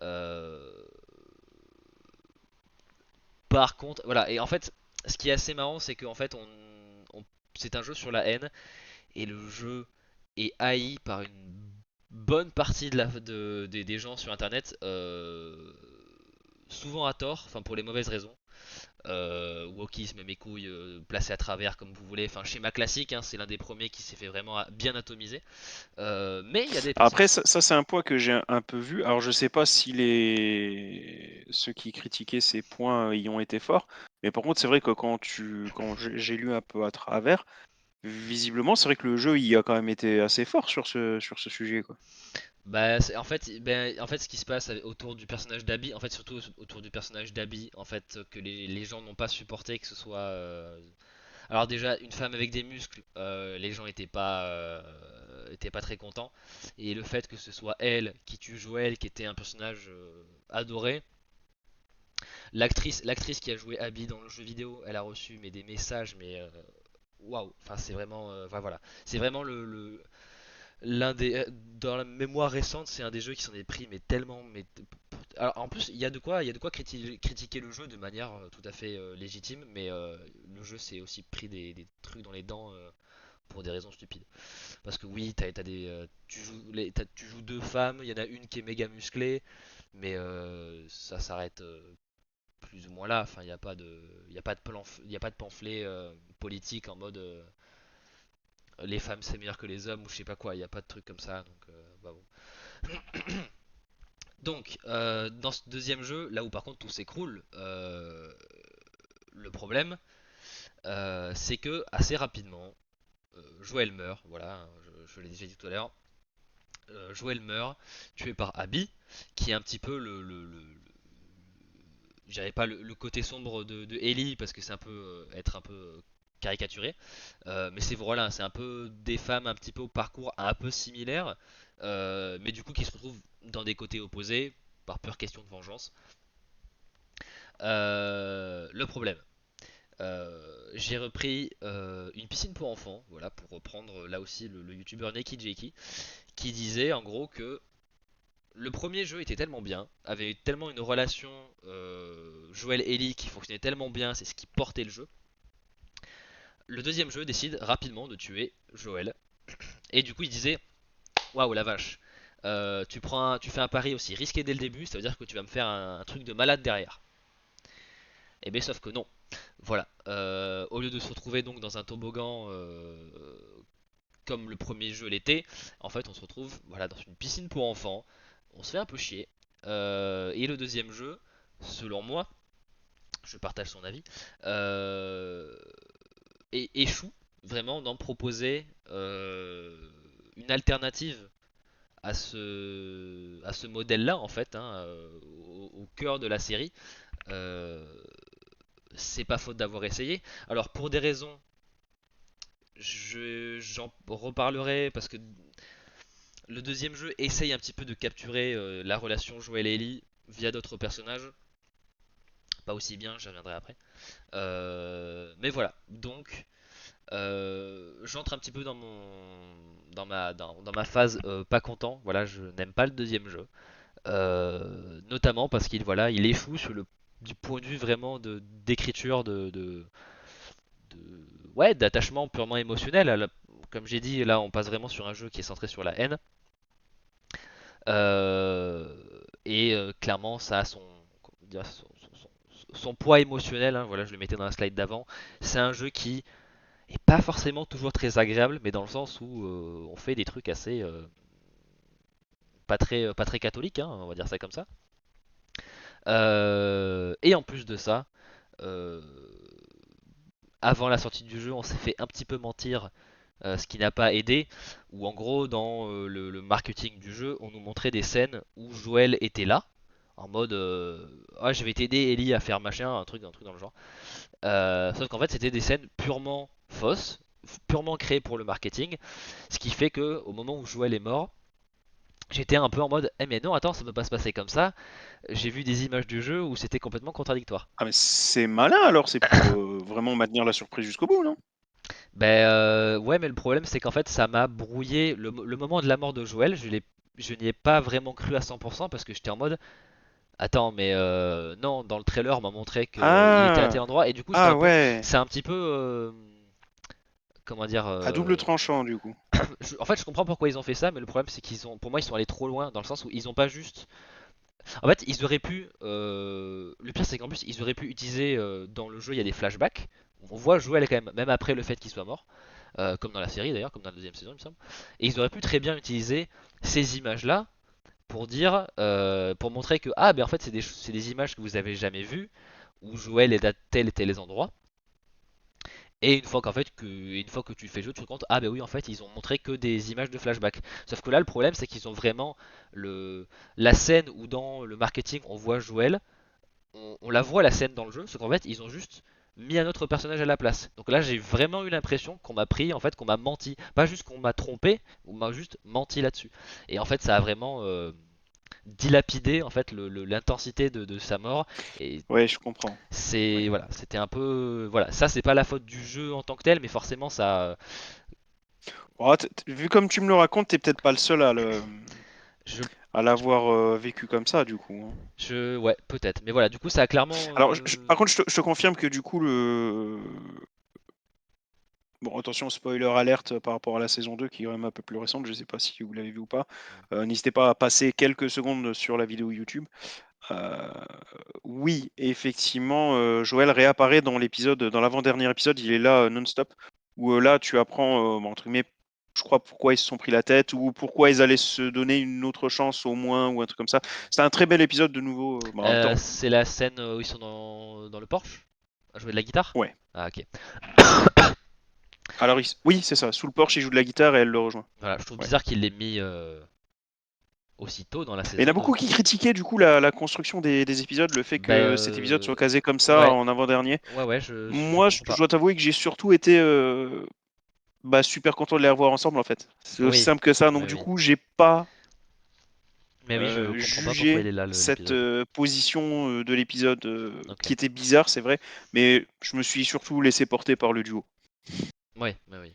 Euh, Par contre, voilà, et en fait, ce qui est assez marrant, c'est qu'en fait, c'est un jeu sur la haine, et le jeu est haï par une bonne partie des gens sur internet, souvent à tort, enfin pour les mauvaises raisons. Wokisme, mes couilles, placé à travers comme vous voulez, enfin schéma classique, hein, c'est l'un des premiers qui s'est fait vraiment bien atomiser. Mais il y a des personnes. Après, ça, c'est un point que j'ai un peu vu. Alors, je sais pas si ceux qui critiquaient ces points y ont été forts, mais par contre, c'est vrai que quand j'ai lu un peu à travers, visiblement, c'est vrai que le jeu y a quand même été assez fort sur ce sujet, quoi. Bah, en fait, ce qui se passe autour du personnage d'Abby, en fait, surtout autour du personnage d'Abby, en fait, que les gens n'ont pas supporté, que ce soit. Alors, déjà, une femme avec des muscles, les gens étaient pas très contents. Et le fait que ce soit elle qui tue Joël, qui était un personnage adoré. L'actrice qui a joué Abby dans le jeu vidéo, elle a reçu mais des messages, mais waouh, enfin, c'est vraiment. Enfin, voilà. C'est vraiment l'un des dans la mémoire récente, c'est un des jeux qui s'en est pris mais tellement alors, en plus il y a de quoi critiquer le jeu de manière tout à fait légitime, mais le jeu s'est aussi pris des trucs dans les dents pour des raisons stupides. Parce que oui, tu joues deux femmes, il y en a une qui est méga musclée, mais ça s'arrête plus ou moins là. Enfin, il y a pas de il y a pas de pamphlet politique en mode les femmes c'est meilleur que les hommes ou je sais pas quoi. Il n'y a pas de truc comme ça. Donc, bah bon. Donc, dans ce deuxième jeu, là où par contre tout s'écroule, le problème, c'est que assez rapidement, Joël meurt. Voilà, hein, je l'ai déjà dit tout à l'heure. Joël meurt, tué par Abby, qui est un petit peu j'avais pas le côté sombre de Ellie parce que c'est un peu être un peu caricaturé. Mais c'est voilà, c'est un peu des femmes un petit peu au parcours un peu similaire, mais du coup qui se retrouvent dans des côtés opposés par pure question de vengeance. Le problème, j'ai repris une piscine pour enfants, voilà, pour reprendre là aussi le youtubeur Neki Jakey, qui disait en gros que le premier jeu était tellement bien, avait tellement une relation Joël-Ellie qui fonctionnait tellement bien, c'est ce qui portait le jeu. Le deuxième jeu décide rapidement de tuer Joël. Et du coup, il disait waouh, la vache, tu fais un pari aussi risqué dès le début, ça veut dire que tu vas me faire un truc de malade derrière. Et bien, sauf que non. Voilà. Au lieu de se retrouver donc dans un toboggan comme le premier jeu l'était, en fait, on se retrouve voilà, dans une piscine pour enfants. On se fait un peu chier. Et le deuxième jeu, selon moi, je partage son avis, euh, échoue vraiment d'en proposer une alternative à ce modèle-là, en fait, hein, au cœur de la série. Euh, c'est pas faute d'avoir essayé. Alors, pour des raisons, j'en reparlerai parce que le deuxième jeu essaye un petit peu de capturer la relation Joel et Ellie via d'autres personnages. Pas aussi bien, j'y reviendrai après. Mais voilà, donc j'entre un petit peu dans ma phase pas content. Voilà, je n'aime pas le deuxième jeu. Notamment parce qu'il voilà, il échoue sur le du point de vue vraiment d'écriture ouais, d'attachement purement émotionnel. Comme j'ai dit, là on passe vraiment sur un jeu qui est centré sur la haine. Clairement, ça a son poids émotionnel, hein. Voilà, je le mettais dans la slide d'avant. C'est un jeu qui est pas forcément toujours très agréable, mais dans le sens où on fait des trucs assez pas très catholiques, hein, on va dire ça comme ça. Et en plus de ça, euh, avant la sortie du jeu, on s'est fait un petit peu mentir, ce qui n'a pas aidé. Où en gros, dans le marketing du jeu, on nous montrait des scènes où Joël était là, en mode ah, je vais t'aider Ellie à faire machin, un truc dans le genre. Sauf qu'en fait, c'était des scènes purement fausses, purement créées pour le marketing, ce qui fait que au moment où Joël est mort, j'étais un peu en mode eh mais non, attends, ça peut pas se passer comme ça. J'ai vu des images du jeu où c'était complètement contradictoire. Ah, mais c'est malin alors, c'est pour vraiment maintenir la surprise jusqu'au bout, non? Ouais, mais le problème c'est qu'en fait ça m'a brouillé le moment de la mort de Joël. Je n'y ai pas vraiment cru à 100% parce que j'étais en mode attends, mais non, dans le trailer on m'a montré qu'il était à tel Ah, endroit et du coup ah ouais, c'est un petit peu comment dire à double tranchant du coup. en fait je comprends pourquoi ils ont fait ça, mais le problème c'est pour moi ils sont allés trop loin dans le sens où ils ont pas juste en fait, ils auraient pu. Le pire, c'est qu'en plus, ils auraient pu utiliser dans le jeu, il y a des flashbacks. On voit Joel quand même, même après le fait qu'il soit mort, comme dans la série d'ailleurs, comme dans la deuxième saison, il me semble. Et ils auraient pu très bien utiliser ces images-là pour dire, pour montrer que ah, ben en fait, c'est des images que vous avez jamais vues, où Joel est à tel et tel endroit. Et une fois que tu fais le jeu, tu te rends compte, ah ben oui, en fait, ils ont montré que des images de flashback. Sauf que là, le problème, c'est qu'ils ont vraiment le, la scène où dans le marketing, on voit Joel, on la voit la scène dans le jeu, sauf qu'en fait ils ont juste mis un autre personnage à la place. Donc là j'ai vraiment eu l'impression qu'on m'a pris, en fait qu'on m'a menti. Pas juste qu'on m'a trompé, on m'a juste menti là-dessus. Et en fait ça a vraiment dilapidé en fait l'intensité de sa mort. Et Ouais, je comprends. c'est Ouais. voilà, c'était un peu voilà, ça c'est pas la faute du jeu en tant que tel, mais forcément ça, Oh, vu comme tu me le racontes, t'es peut-être pas le seul je, à l'avoir vécu comme ça du coup, hein. ouais peut-être. Mais voilà, du coup ça a clairement, Alors, par contre, je te confirme que du coup, bon, attention, spoiler alerte par rapport à la saison 2 qui est quand même un peu plus récente, je sais pas si vous l'avez vu ou pas. N'hésitez pas à passer quelques secondes sur la vidéo YouTube. Euh, oui, effectivement, Joël réapparaît dans l'épisode, dans l'avant-dernier épisode, il est là non-stop, où là tu apprends, bon, entre guillemets, je crois pourquoi ils se sont pris la tête, ou pourquoi ils allaient se donner une autre chance au moins, ou un truc comme ça. C'est un très bel épisode de nouveau, bah, en même temps. c'est la scène où ils sont dans le Porsche à jouer de la guitare. Ouais. Ah ok. Alors, oui, c'est ça, sous le porche, il joue de la guitare et elle le rejoint. Voilà, je trouve Ouais. bizarre qu'il l'ait mis aussitôt dans la Et il y en saison a beaucoup 2. qui critiquaient du coup la construction des épisodes, le fait Ben que cet épisode soit casé comme ça ouais, en avant-dernier. ouais, je Moi, comprends je pas. dois t'avouer que j'ai surtout été bah, super content de les revoir ensemble en fait. C'est aussi Oui, simple que ça. Donc oui, du oui. coup, j'ai pas Mais oui, je comprends pas pourquoi il jugé est là cette l'épisode. position de l'épisode Ok. qui était bizarre, c'est vrai, mais je me suis surtout laissé porter par le duo. Ouais, mais oui.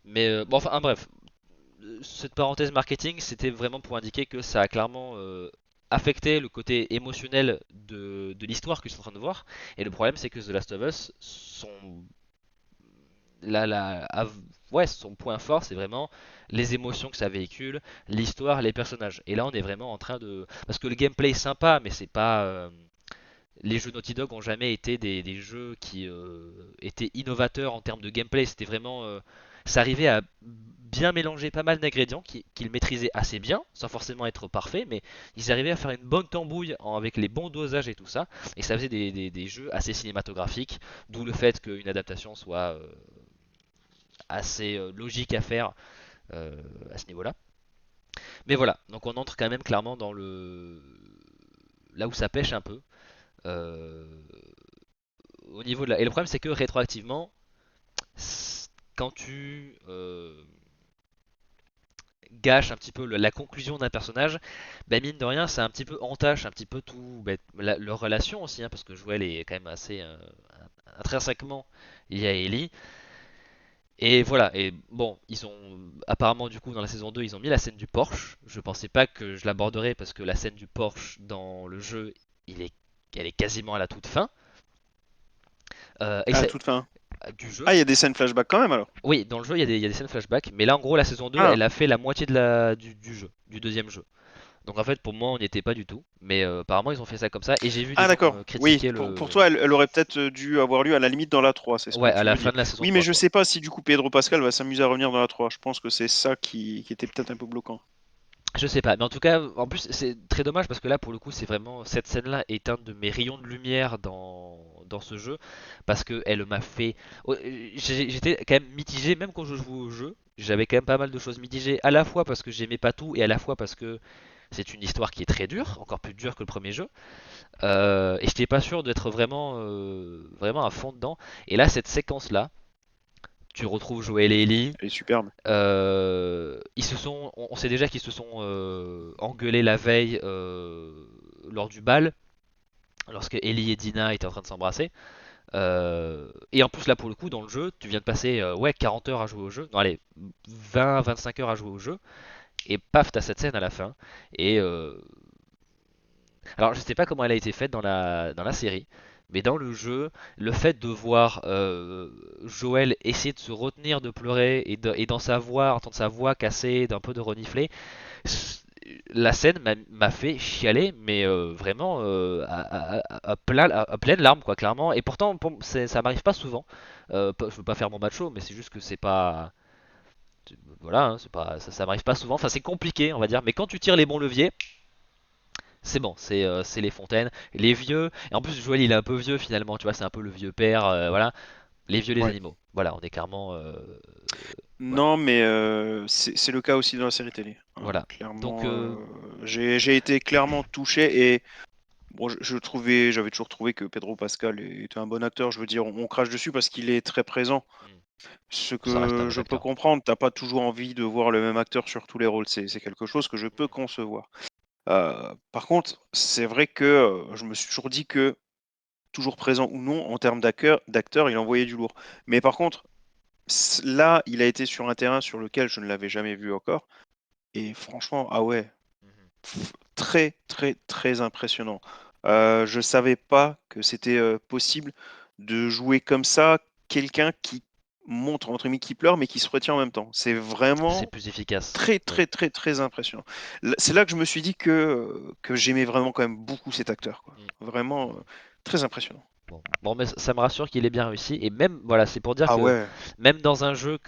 Mais bon, enfin, bref. Cette parenthèse marketing, c'était vraiment pour indiquer que ça a clairement affecté le côté émotionnel de l'histoire que je suis en train de voir. Et le problème, c'est que The Last of Us, la, la, av- ouais, son point fort, c'est vraiment les émotions que ça véhicule, l'histoire, les personnages. Et là, on est vraiment en train de. Parce que le gameplay est sympa, mais c'est pas. Les jeux Naughty Dog ont jamais été des jeux qui étaient innovateurs en termes de gameplay. C'était vraiment. Ça arrivait à bien mélanger pas mal d'ingrédients qu'ils maîtrisaient assez bien, sans forcément être parfait, mais ils arrivaient à faire une bonne tambouille avec les bons dosages et tout ça. Et ça faisait des jeux assez cinématographiques, d'où le fait qu'une adaptation soit assez logique à faire à ce niveau-là. Mais voilà, donc on entre quand même clairement dans le là où ça pêche un peu. Euh, au niveau de la... Et le problème c'est que rétroactivement, quand tu gâches un petit peu la conclusion d'un personnage, bah mine de rien ça un petit peu entache un petit peu tout leur relation aussi, hein, parce que Joel est quand même assez intrinsèquement lié à Ellie. Et voilà, et bon, ils ont apparemment du coup dans la saison 2 ils ont mis la scène du Porsche. Je pensais pas que je l'aborderais parce que la scène du Porsche dans le jeu, il est, elle est quasiment à la toute fin et À la c'est toute fin. du jeu. Ah, il y a des scènes flashback quand même alors. Oui, dans le jeu il y a des scènes flashback, mais là en gros la saison 2 Ah, elle a fait la moitié du jeu, du deuxième jeu. Donc en fait pour moi on n'y était pas du tout, mais apparemment ils ont fait ça comme ça et j'ai vu des ah gens d'accord. Oui, critiquer pour toi, elle aurait peut-être dû avoir lieu à la limite dans la 3, c'est ce que ouais, à tu la veux fin dire. de la saison Oui, mais 3 je quoi. sais pas si du coup Pedro Pascal va s'amuser à revenir dans la 3. Je pense que c'est ça qui était peut-être un peu bloquant. Je sais pas, mais en tout cas, en plus c'est très dommage parce que là pour le coup c'est vraiment cette scène-là est un de mes rayons de lumière dans ce jeu parce que elle m'a fait. Oh, j'étais quand même mitigé même quand je jouais au jeu. J'avais quand même pas mal de choses mitigées à la fois parce que j'aimais pas tout et à la fois parce que c'est une histoire qui est très dure, encore plus dure que le premier jeu. Et j'étais pas sûr d'être vraiment à fond dedans. Et là cette séquence-là, tu retrouves Joel et Ellie. Elle est superbe. On sait déjà qu'ils se sont engueulés la veille lors du bal, lorsque Ellie et Dina étaient en train de s'embrasser. Et en plus là pour le coup dans le jeu, tu viens de passer ouais 40 heures à jouer au jeu, non allez 20-25 heures à jouer au jeu, et paf t'as cette scène à la fin. Et alors je sais pas comment elle a été faite dans la série, mais dans le jeu, le fait de voir Joël essayer de se retenir de pleurer et dans sa voix, entendre sa voix cassée, d'un peu de renifler, la scène m'a fait chialer, mais vraiment à pleine larmes, quoi, clairement. Et pourtant, ça m'arrive pas souvent. Je veux pas faire mon macho, mais c'est juste que c'est pas. Voilà, hein, c'est pas, ça m'arrive pas souvent. Enfin, c'est compliqué, on va dire. Mais quand tu tires les bons leviers, c'est bon. C'est les fontaines, les vieux. Et en plus, Joël, il est un peu vieux finalement. Tu vois, c'est un peu le vieux père. Voilà, les vieux, les Ouais. animaux. Voilà, on est clairement. Voilà, Non, mais c'est le cas aussi dans la série télé, hein. voilà. Donc, Clairement, j'ai été clairement touché et bon, j'avais toujours trouvé que Pedro Pascal était un bon acteur. Je veux dire, on crache dessus parce qu'il est très présent. Ce ça reste un que bon je peux acteur. comprendre, t'as pas toujours envie de voir le même acteur sur tous les rôles. C'est quelque chose que je peux concevoir. Par contre, c'est vrai que je me suis toujours dit que, toujours présent ou non, en termes d'acteur, il envoyait du lourd. Mais par contre, là, il a été sur un terrain sur lequel je ne l'avais jamais vu encore. Et franchement, ah ouais, Mhm. très, très, très impressionnant. Je savais pas que c'était possible de jouer comme ça quelqu'un qui montre, entre guillemets, qui pleure, mais qui se retient en même temps. C'est C'est vraiment plus efficace. très, Oui. très, très, très impressionnant. C'est là que je me suis dit que j'aimais vraiment quand même beaucoup cet acteur, quoi. Mm. Vraiment très impressionnant. Bon, mais ça me rassure qu'il ait bien réussi. Et même, voilà, c'est pour dire Ah que ouais, même dans un jeu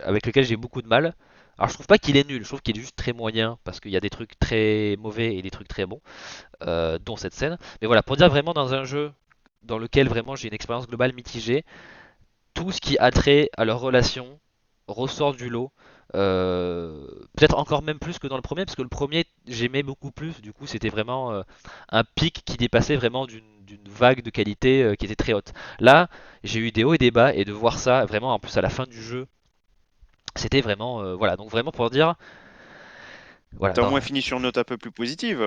avec lequel j'ai beaucoup de mal, alors je trouve pas qu'il est nul, je trouve qu'il est juste très moyen parce qu'il y a des trucs très mauvais et des trucs très bons, dont cette scène. Mais voilà, pour dire vraiment dans un jeu dans lequel vraiment j'ai une expérience globale mitigée, tout ce qui a trait à leur relation ressort du lot. Peut-être encore même plus que dans le premier, parce que le premier j'aimais beaucoup plus, du coup c'était vraiment un pic qui dépassait vraiment d'une vague de qualité qui était très haute. Là, j'ai eu des hauts et des bas, et de voir ça vraiment en plus à la fin du jeu, c'était vraiment. Voilà, donc vraiment pour dire. Voilà, t'as au non, moins fini sur une note un peu plus positive.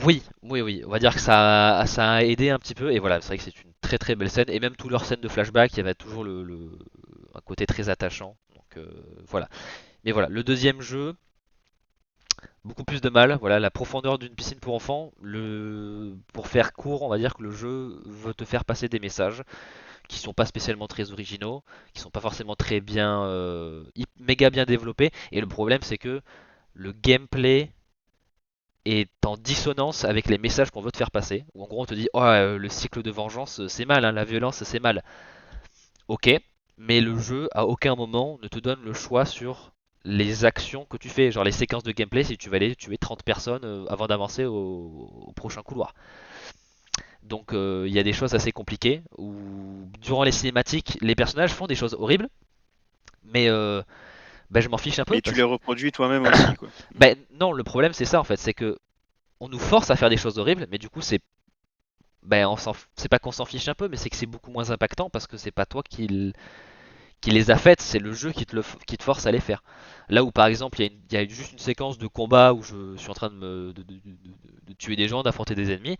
oui, oui, oui, on va dire que ça a aidé un petit peu, et voilà, c'est vrai que c'est une très très belle scène, et même toutes leurs scènes de flashback, il y avait toujours un côté très attachant, donc voilà. Mais voilà, le deuxième jeu, beaucoup plus de mal, voilà, la profondeur d'une piscine pour enfants, pour faire court, on va dire que le jeu veut te faire passer des messages qui sont pas spécialement très originaux, qui sont pas forcément très bien, méga bien développés, et le problème c'est que le gameplay est en dissonance avec les messages qu'on veut te faire passer. Où en gros on te dit oh le cycle de vengeance c'est mal, hein, la violence c'est mal. Ok, mais le jeu à aucun moment ne te donne le choix sur les actions que tu fais, genre les séquences de gameplay si tu vas aller tuer 30 personnes avant d'avancer au prochain couloir. Donc il y a des choses assez compliquées où durant les cinématiques les personnages font des choses horribles, mais bah, je m'en fiche un peu Mais tu parce les que reproduis toi-même aussi, quoi. bah, non, le problème c'est ça en fait, c'est que on nous force à faire des choses horribles, mais du coup ben, c'est pas qu'on s'en fiche un peu, mais c'est que c'est beaucoup moins impactant parce que c'est pas toi qui les a faites, c'est le jeu qui te force à les faire. Là où par exemple il y a juste une séquence de combat où je suis en train de tuer des gens, d'affronter des ennemis.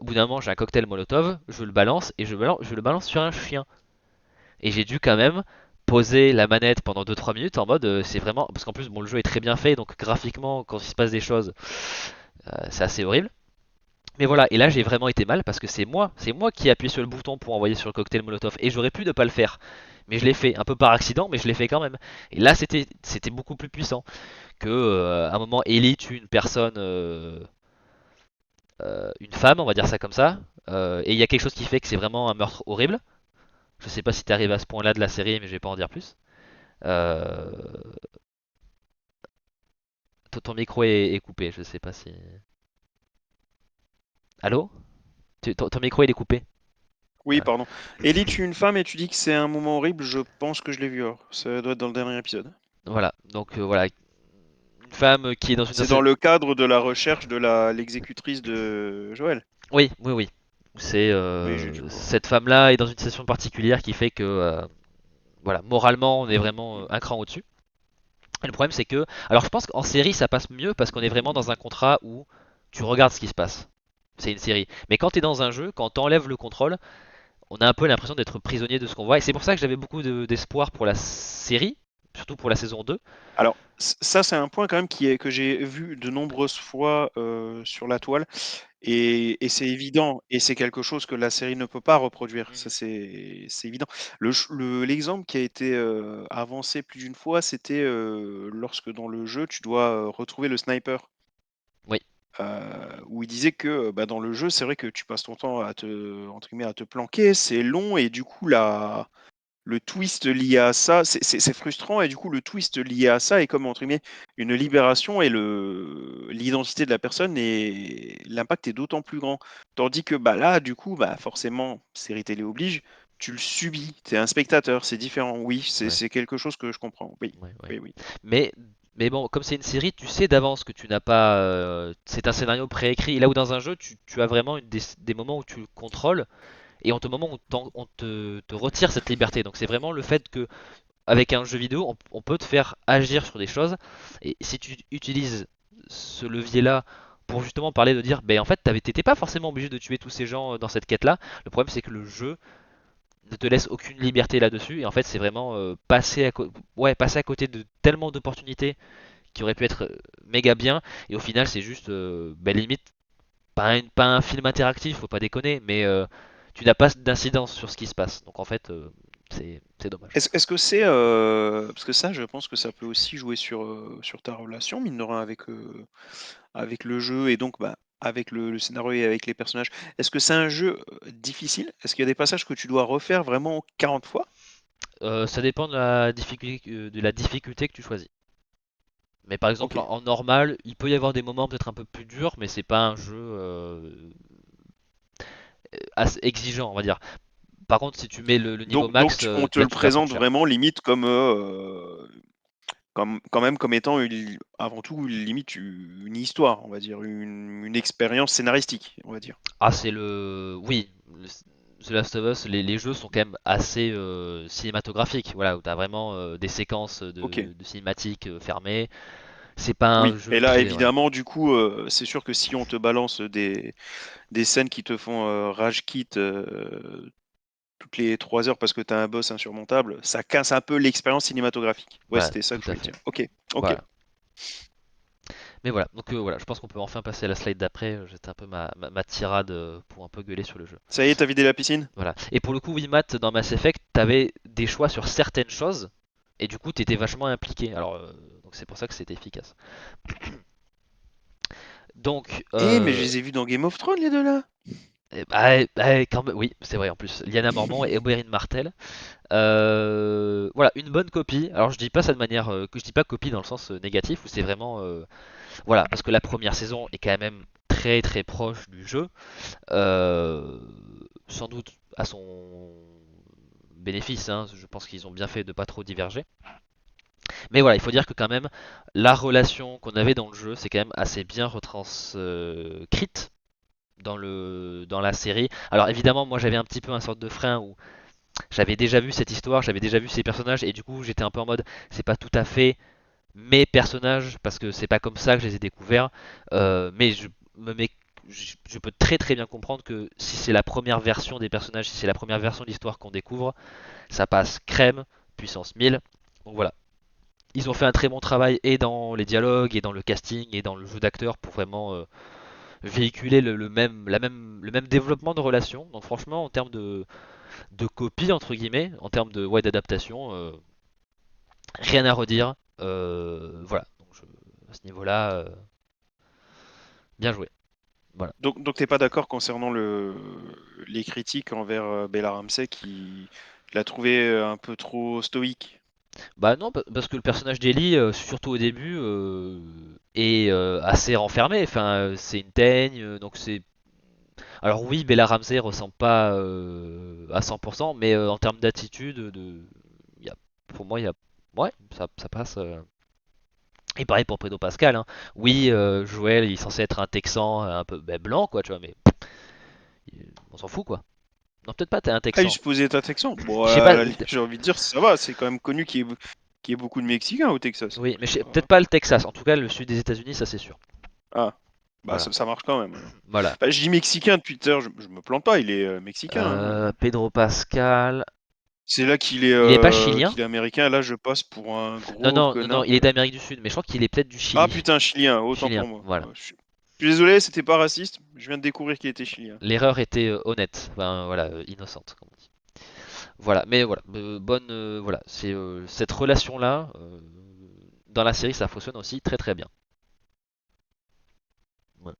Au bout d'un moment j'ai un cocktail molotov, je le balance et je le balance sur un chien. Et j'ai dû quand même poser la manette pendant 2-3 minutes en mode c'est vraiment. Parce qu'en plus bon, le jeu est très bien fait, donc graphiquement quand il se passe des choses c'est assez horrible. Mais voilà, et là j'ai vraiment été mal parce que c'est moi qui ai appuyé sur le bouton pour envoyer sur le cocktail Molotov et j'aurais pu ne pas le faire. Mais je l'ai fait, un peu par accident, mais je l'ai fait quand même. Et là c'était beaucoup plus puissant que à un moment Ellie tue une personne, une femme, on va dire ça comme ça, et il y a quelque chose qui fait que c'est vraiment un meurtre horrible. Je sais pas si t'es arrivé à ce point-là de la série, mais je vais pas en dire plus. Euh, ton micro est coupé, je sais pas si. Allô? Ton micro il est coupé. Oui, Ah. pardon. Ellie tue une femme et tu dis que c'est un moment horrible. Je pense que je l'ai vu. Alors. Ça doit être dans le dernier épisode. Voilà, donc voilà, une femme qui est dans une. C'est dans le cadre de la recherche de l'exécutrice de Joël. Oui, oui, oui. C'est Oui, j'ai dû le voir. cette femme-là est dans une situation particulière qui fait que, voilà, moralement, on est vraiment un cran au-dessus. Et le problème, c'est que, alors, je pense qu'en série, ça passe mieux parce qu'on est vraiment dans un contrat où tu regardes ce qui se passe. C'est une série. Mais quand t'es dans un jeu, quand t'enlèves le contrôle, on a un peu l'impression d'être prisonnier de ce qu'on voit. Et c'est pour ça que j'avais beaucoup d'espoir pour la série, surtout pour la saison 2. Alors, ça, c'est un point quand même que j'ai vu de nombreuses fois sur la toile. Et c'est évident, et c'est quelque chose que la série ne peut pas reproduire. Ça, Mhm. c'est évident. L'exemple qui a été avancé plus d'une fois, c'était lorsque dans le jeu, tu dois retrouver le sniper. Oui, Où il disait que bah, dans le jeu, c'est vrai que tu passes ton temps entre guillemets, à te planquer, c'est long, et du coup, le twist lié à ça, c'est frustrant, et du coup, le twist lié à ça est comme entre guillemets une libération, et l'identité de la personne, et l'impact est d'autant plus grand. Tandis que bah, là, du coup, bah, forcément, série télé oblige, tu le subis, tu es un spectateur, c'est différent. Oui, ouais, c'est quelque chose que je comprends. Oui, ouais, ouais. oui, oui. Mais, mais bon, comme c'est une série, tu sais d'avance que tu n'as pas. C'est un scénario préécrit. Là où dans un jeu, tu as vraiment des moments où tu le contrôles et en te moment où on te retire cette liberté. Donc c'est vraiment le fait que avec un jeu vidéo, on peut te faire agir sur des choses. Et si tu utilises ce levier-là pour justement parler de dire, ben en fait, t'étais pas forcément obligé de tuer tous ces gens dans cette quête-là. Le problème, c'est que le jeu ne te laisse aucune liberté là-dessus. Et en fait, c'est vraiment passer à côté de tellement d'opportunités qui auraient pu être méga bien. Et au final, c'est juste, ben, limite, pas un film interactif, faut pas déconner, mais tu n'as pas d'incidence sur ce qui se passe. Donc en fait, c'est dommage. Est-ce que c'est parce que ça, je pense que ça peut aussi jouer sur ta relation, mine de rien, avec le jeu, et donc bah, avec le scénario et avec les personnages. Est-ce que c'est un jeu difficile? Est-ce qu'il y a des passages que tu dois refaire vraiment 40 fois? Ça dépend de la difficulté que tu choisis. Mais par Ok. exemple, en normal, il peut y avoir des moments peut-être un peu plus durs, mais c'est pas un jeu assez exigeant, on va dire. Par contre, si tu mets le niveau max, On te là le tu vas prendre présente cher. vraiment limite comme quand même comme étant avant tout limite une histoire, on va dire, une expérience scénaristique, on va dire. Ah, c'est le. Oui, The Last of Us, les jeux sont quand même assez cinématographiques. Voilà, où t'as vraiment des séquences Ok. de cinématiques fermées. C'est pas un Oui. jeu Et là, très. Ouais. évidemment, du coup, c'est sûr que si on te balance des scènes qui te font rage quit toutes les 3 heures parce que tu as un boss insurmontable, ça casse un peu l'expérience cinématographique. Ouais, Voilà, c'était ça tout que je à voulais fait. dire. Ok, ok. Voilà. Mais voilà, donc voilà, je pense qu'on peut enfin passer à la slide d'après. J'étais un peu ma tirade pour un peu gueuler sur le jeu. Ça y est, t'as vidé la piscine? Voilà. Et pour le coup, oui, Matt, dans Mass Effect, t'avais des choix sur certaines choses, et du coup, t'étais vachement impliqué. Alors, donc c'est pour ça que c'était efficace. Donc, Mais je les ai vus dans Game of Thrones, les deux là. quand même, oui, c'est vrai en plus. Liana Mormont et Oberyn Martell. Voilà, une bonne copie. Alors, je dis pas ça de manière que je dis pas copie dans le sens négatif, où c'est vraiment, voilà, parce que la première saison est quand même très très proche du jeu. Euh, Sans doute à son bénéfice, hein. Je pense qu'ils ont bien fait de pas trop diverger. Mais voilà, il faut dire que quand même, la relation qu'on avait dans le jeu, c'est quand même assez bien retranscrite dans la série. Alors évidemment, moi j'avais un petit peu un sorte de frein où j'avais déjà vu cette histoire, j'avais déjà vu ces personnages, et du coup j'étais un peu en mode, c'est pas tout à fait mes personnages, parce que c'est pas comme ça que je les ai découverts, mais me mets je peux très très bien comprendre que si c'est la première version des personnages, si c'est la première version de l'histoire qu'on découvre, ça passe crème, puissance 1000. Donc voilà, ils ont fait un très bon travail et dans les dialogues et dans le casting et dans le jeu d'acteur pour vraiment véhiculer le même développement de relation. Donc franchement, en termes de copie entre guillemets, en termes de ouais, d'adaptation, rien à redire. Voilà. Donc à ce niveau-là, bien joué. Voilà. Donc t'es pas d'accord concernant les critiques envers Bella Ramsey qui l'a trouvé un peu trop stoïque. Bah non, parce que le personnage d'Ellie, surtout au début, est assez renfermé. Enfin, c'est une teigne, donc c'est. Alors oui, Bella Ramsey ressemble pas à 100%, mais en termes d'attitude, y a, pour moi, il y a, ouais, ça passe. Et pareil pour Pedro Pascal, hein. Oui, Joël, il est censé être un Texan un peu blanc, quoi, tu vois, mais on s'en fout, quoi. Non, peut-être pas, t'es un Ah, il Texan. se posait être un Texan. Bon, Je sais pas, j'ai envie de dire, ça va, c'est quand même connu qu'il y ait beaucoup de Mexicains au Texas. oui, mais peut-être pas le Texas. En tout cas, le sud des États-Unis, ça c'est sûr. Ah. Bah, Voilà. ça marche quand même alors. Voilà. Bah, je dis mexicain depuis tout à l'heure, je me plante pas, il est mexicain, hein. Pedro Pascal. C'est là Il est pas chilien? qu'il est américain, là je passe pour un Non, gros non, non, non, connard. il est d'Amérique du Sud, mais je crois qu'il est peut-être du Ah Chili. putain, chilien, autant Chilien, pour moi. voilà. Je suis désolé, c'était pas raciste, je viens de découvrir qu'il était chilien. L'erreur était honnête, enfin, voilà, innocente, comme on dit. Voilà, mais voilà, bonne, voilà, c'est cette relation-là dans la série, ça fonctionne aussi très très bien. Ouais,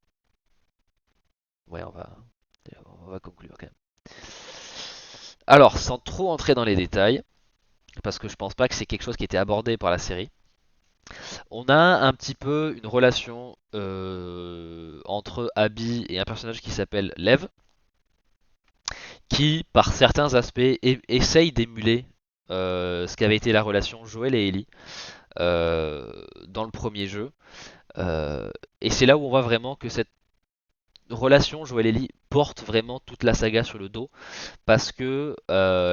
ouais, on va conclure quand même. Alors, sans trop entrer dans les détails, parce que je pense pas que c'est quelque chose qui était abordé par la série, on a un petit peu une relation entre Abby et un personnage qui s'appelle Lev, qui, par certains aspects, essaye d'émuler ce qu'avait été la relation Joel et Ellie dans le premier jeu. Euh, et c'est là où on voit vraiment que cette relation Joel et Ellie porte vraiment toute la saga sur le dos, parce que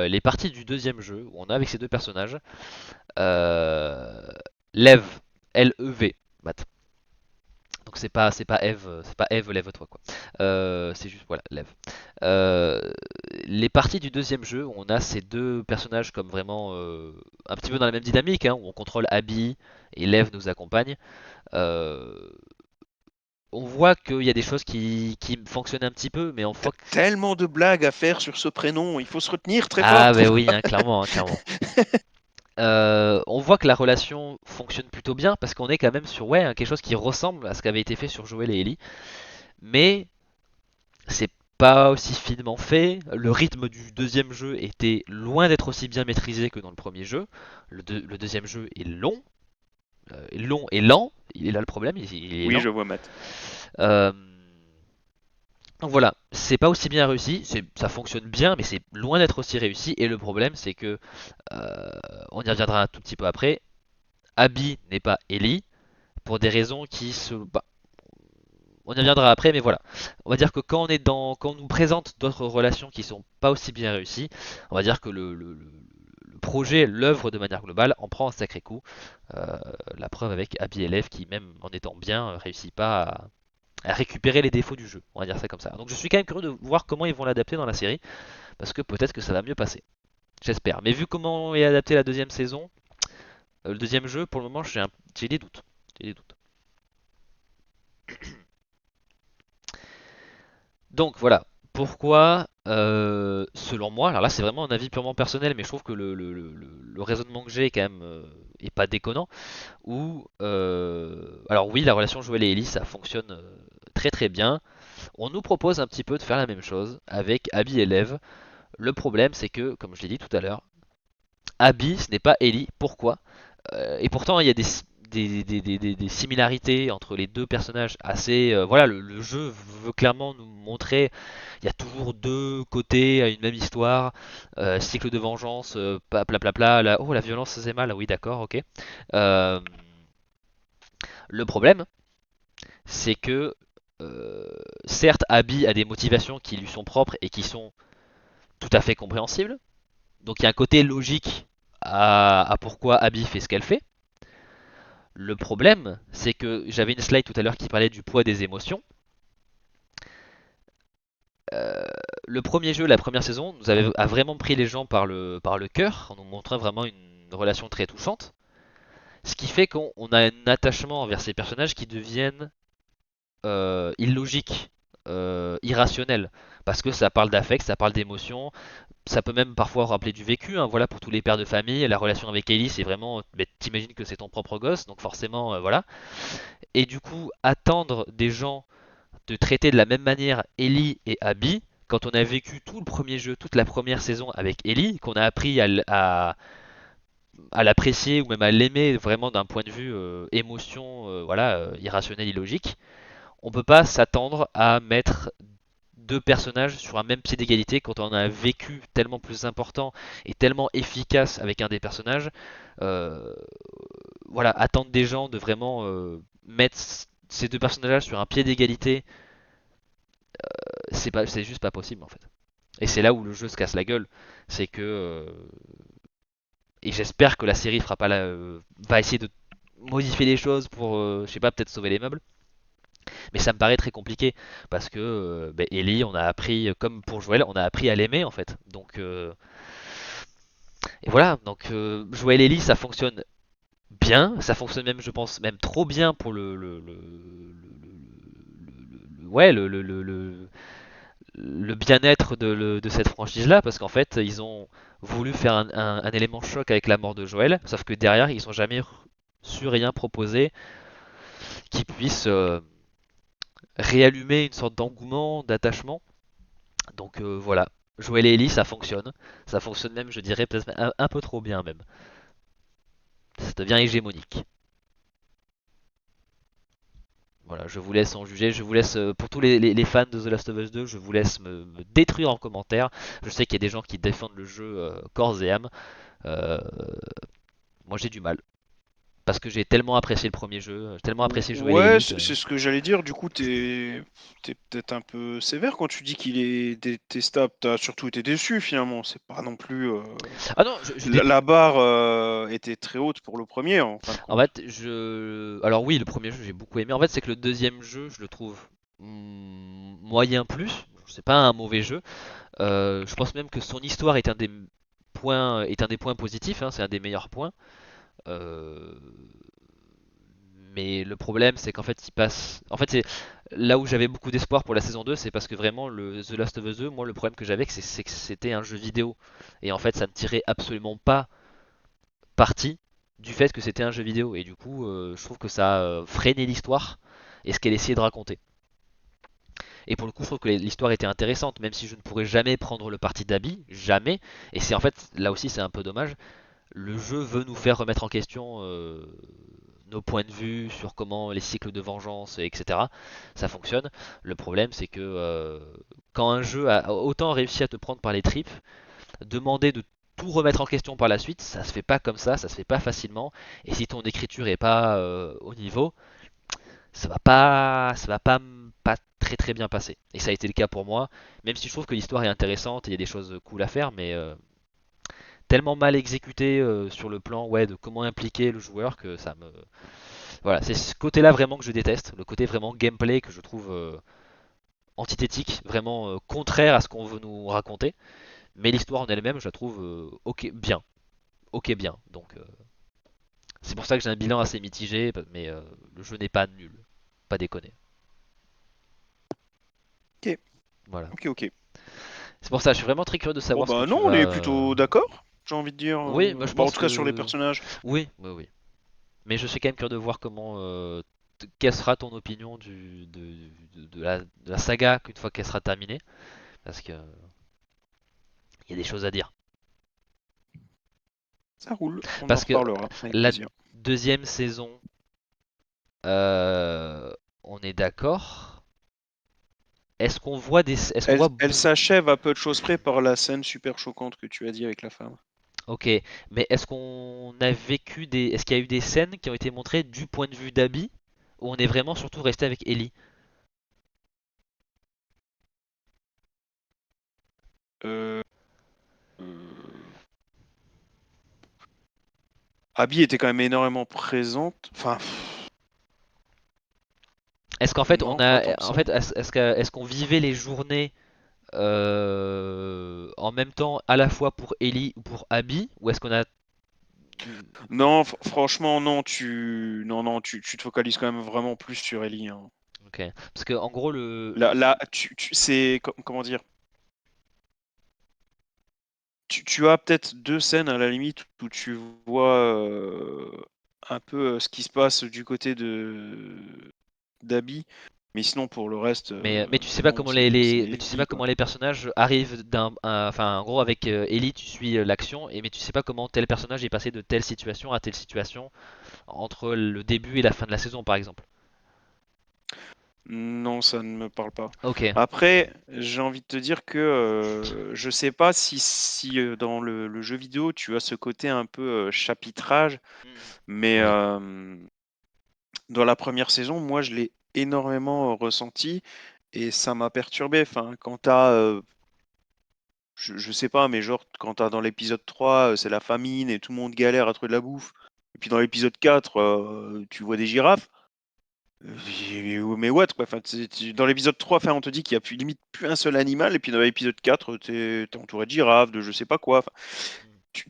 les parties du deuxième jeu, où on a avec ces deux personnages, euh, Lev, L-E-V, Matt. Donc c'est pas Eve, lève-toi quoi. C'est juste voilà, lève. Euh, les parties du deuxième jeu, où on a ces deux personnages comme vraiment un petit peu dans la même dynamique, hein, où on contrôle Abby et Lev nous accompagne. Euh, on voit qu'il y a des choses qui fonctionnent un petit peu, mais on T'as voit que... tellement de blagues à faire sur ce prénom, il faut se retenir très Ah fort. bah oui, hein, clairement, hein, clairement. On voit que la relation fonctionne plutôt bien parce qu'on est quand même sur ouais, quelque chose qui ressemble à ce qui avait été fait sur Joel et Ellie, mais c'est pas aussi finement fait. Le rythme du deuxième jeu était loin d'être aussi bien maîtrisé que dans le premier jeu. Le deuxième jeu est long et lent. Il est là le problème, il est Oui, lent. je vois Matt. Euh, donc voilà, c'est pas aussi bien réussi, ça fonctionne bien, mais c'est loin d'être aussi réussi. Et le problème, c'est que, on y reviendra un tout petit peu après, Abby n'est pas Ellie, pour des raisons qui se... bah, on y reviendra après, mais voilà. On va dire que quand on nous présente d'autres relations qui sont pas aussi bien réussies, on va dire que le projet, l'œuvre de manière globale, en prend un sacré coup. Euh, la preuve avec Abby et Lev qui, même en étant bien, réussit pas à récupérer les défauts du jeu. On va dire ça comme ça. Donc je suis quand même curieux de voir comment ils vont l'adapter dans la série, parce que peut-être que ça va mieux passer. J'espère. Mais vu comment est adapté la deuxième saison, le deuxième jeu, pour le moment, j'ai des doutes. J'ai des doutes. Donc voilà, pourquoi, selon moi, alors là c'est vraiment un avis purement personnel, mais je trouve que le raisonnement que j'ai est quand même est pas déconnant, où, alors oui, la relation Joel et Ellie, ça fonctionne très très bien. On nous propose un petit peu de faire la même chose avec Abby et Lev. Le problème c'est que, comme je l'ai dit tout à l'heure, Abby ce n'est pas Ellie. Pourquoi? Et pourtant il y a des similarités entre les deux personnages assez... voilà, le jeu veut clairement nous montrer il y a toujours deux côtés à une même histoire, cycle de vengeance, oh la violence c'est mal, oui d'accord, ok. Euh, le problème, c'est que certes Abby a des motivations qui lui sont propres et qui sont tout à fait compréhensibles, donc il y a un côté logique à pourquoi Abby fait ce qu'elle fait. Le problème, c'est que j'avais une slide tout à l'heure qui parlait du poids des émotions. Euh, le premier jeu, la première saison, a vraiment pris les gens par le cœur, en nous montrant vraiment une relation très touchante. Ce qui fait qu'on a un attachement envers ces personnages qui deviennent illogiques, irrationnels. Parce que ça parle d'affect, ça parle d'émotion, ça peut même parfois rappeler du vécu. Hein, voilà, pour tous les pères de famille, la relation avec Ellie, c'est vraiment. Mais t'imagines que c'est ton propre gosse, donc forcément, voilà. Et du coup, attendre des gens de traiter de la même manière Ellie et Abby, quand on a vécu tout le premier jeu, toute la première saison avec Ellie, qu'on a appris à l'apprécier ou même à l'aimer vraiment d'un point de vue émotion, voilà, irrationnel, illogique, on peut pas s'attendre à mettre deux personnages sur un même pied d'égalité quand on a un vécu tellement plus important et tellement efficace avec un des personnages. Euh, voilà, attendre des gens de vraiment mettre ces deux personnages sur un pied d'égalité, c'est juste pas possible en fait. Et c'est là où le jeu se casse la gueule, c'est que et j'espère que la série fera pas va essayer de modifier les choses pour, je sais pas, peut-être sauver les meubles. Mais ça me paraît très compliqué parce que Ellie, on a appris, comme pour Joël, on a appris à l'aimer en fait. Donc, et voilà, donc Joël et Ellie, ça fonctionne bien, ça fonctionne même, je pense, même trop bien pour ouais, le bien-être de cette franchise-là, parce qu'en fait, ils ont voulu faire un élément choc avec la mort de Joël, sauf que derrière, ils ont jamais su rien proposer qui puisse réallumer une sorte d'engouement, d'attachement. Donc voilà, Joël et Ellie, ça fonctionne même, je dirais, peut-être un peu trop bien même. Ça devient hégémonique. Voilà, je vous laisse en juger, je vous laisse, pour tous les fans de The Last of Us 2, je vous laisse me détruire en commentaire. Je sais qu'il y a des gens qui défendent le jeu corps et âme. Euh, Moi j'ai du mal. Parce que j'ai tellement apprécié le premier jeu, j'ai tellement apprécié Joel et Ouais, Ellie c'est que... c'est ce que j'allais dire. Du coup, t'es peut-être un peu sévère quand tu dis qu'il est détestable. T'as surtout été déçu finalement. C'est pas non plus. Ah non, La barre était très haute pour le premier en fin de En compte. fait, Alors oui, le premier jeu j'ai beaucoup aimé. En fait, c'est que le deuxième jeu, je le trouve moyen plus. C'est pas un mauvais jeu. Je pense même que son histoire est un des points positifs, hein, c'est un des meilleurs points. Euh, Mais le problème, c'est qu'en fait, il passe. En fait, c'est là où j'avais beaucoup d'espoir pour la saison 2, c'est parce que vraiment, The Last of Us 2, moi, le problème que j'avais, c'est que c'était un jeu vidéo. Et en fait, ça ne tirait absolument pas parti du fait que c'était un jeu vidéo. Et du coup, je trouve que ça a freiné l'histoire et ce qu'elle essayait de raconter. Et pour le coup, je trouve que l'histoire était intéressante, même si je ne pourrais jamais prendre le parti d'Abby, jamais. Et c'est en fait, là aussi, c'est un peu dommage. Le jeu veut nous faire remettre en question nos points de vue sur comment les cycles de vengeance, etc. ça fonctionne. Le problème, c'est que quand un jeu a autant réussi à te prendre par les tripes, demander de tout remettre en question par la suite, ça se fait pas comme ça se fait pas facilement. Et si ton écriture est pas au niveau, pas très très bien passer. Et ça a été le cas pour moi, même si je trouve que l'histoire est intéressante et il y a des choses cool à faire, mais tellement mal exécuté sur le plan ouais, de comment impliquer le joueur que ça me... Voilà, c'est ce côté-là vraiment que je déteste, le côté vraiment gameplay que je trouve antithétique, vraiment contraire à ce qu'on veut nous raconter. Mais l'histoire en elle-même, je la trouve ok bien. Donc c'est pour ça que j'ai un bilan assez mitigé, mais le jeu n'est pas nul, pas déconner. Ok, Voilà. ok, ok. C'est pour ça, je suis vraiment très curieux de Bon savoir ce que bah tu non, on vas. est plutôt d'accord. J'ai envie de dire. Oui, moi je Bah en pense tout cas sur les que personnages. oui, oui, oui. Mais je suis quand même curieux de voir comment. Quelle sera ton opinion de la saga qu'une fois qu'elle sera terminée. Parce que il y a des choses à dire. Ça roule. On en Parce que reparlera avec la plaisir. deuxième saison, euh, on est d'accord. Est-ce qu'on Elle, voit elle beaucoup. s'achève à peu de choses près par la scène super choquante que tu as dit avec la femme. Ok, mais est-ce qu'on a vécu des. Est-ce qu'il y a eu des scènes qui ont été montrées du point de vue d'Abby où on est vraiment surtout resté avec Ellie? Euh, euh, Abby était quand même énormément présente. Enfin, Est-ce qu'en fait on non, pas tant a. que En ça. fait, est-ce qu'on vivait les journées en même temps à la fois pour Ellie ou pour Abby? Ou est-ce qu'on a. Non, franchement, non, tu te focalises quand même vraiment plus sur Ellie, hein. Ok. Parce que en gros, Là, c'est, comment dire, tu as peut-être deux scènes à la limite où tu vois un peu ce qui se passe du côté de d'Abby, mais sinon pour le reste, mais tu sais pas non, comment c'est mais tu sais Ellie, pas quoi. comment les personnages arrivent enfin en gros avec Ellie tu suis l'action mais tu sais pas comment tel personnage est passé de telle situation à telle situation entre le début et la fin de la saison par exemple. Non, ça ne me parle pas. Ok. Après, j'ai envie de te dire que je sais pas si dans le jeu vidéo tu as ce côté un peu chapitrage, Mhm. mais Oui. dans la première saison, moi je l'ai énormément ressenti et ça m'a perturbé. Enfin, quand t'as, je sais pas, mais genre quand t'as dans l'épisode 3, c'est la famine et tout le monde galère à trouver de la bouffe. Et puis dans l'épisode 4, tu vois des girafes. Mais what quoi, enfin, dans l'épisode 3, enfin, on te dit qu'il y a plus, limite plus un seul animal, et puis dans l'épisode 4, t'es entouré de girafes, de je sais pas quoi. Enfin,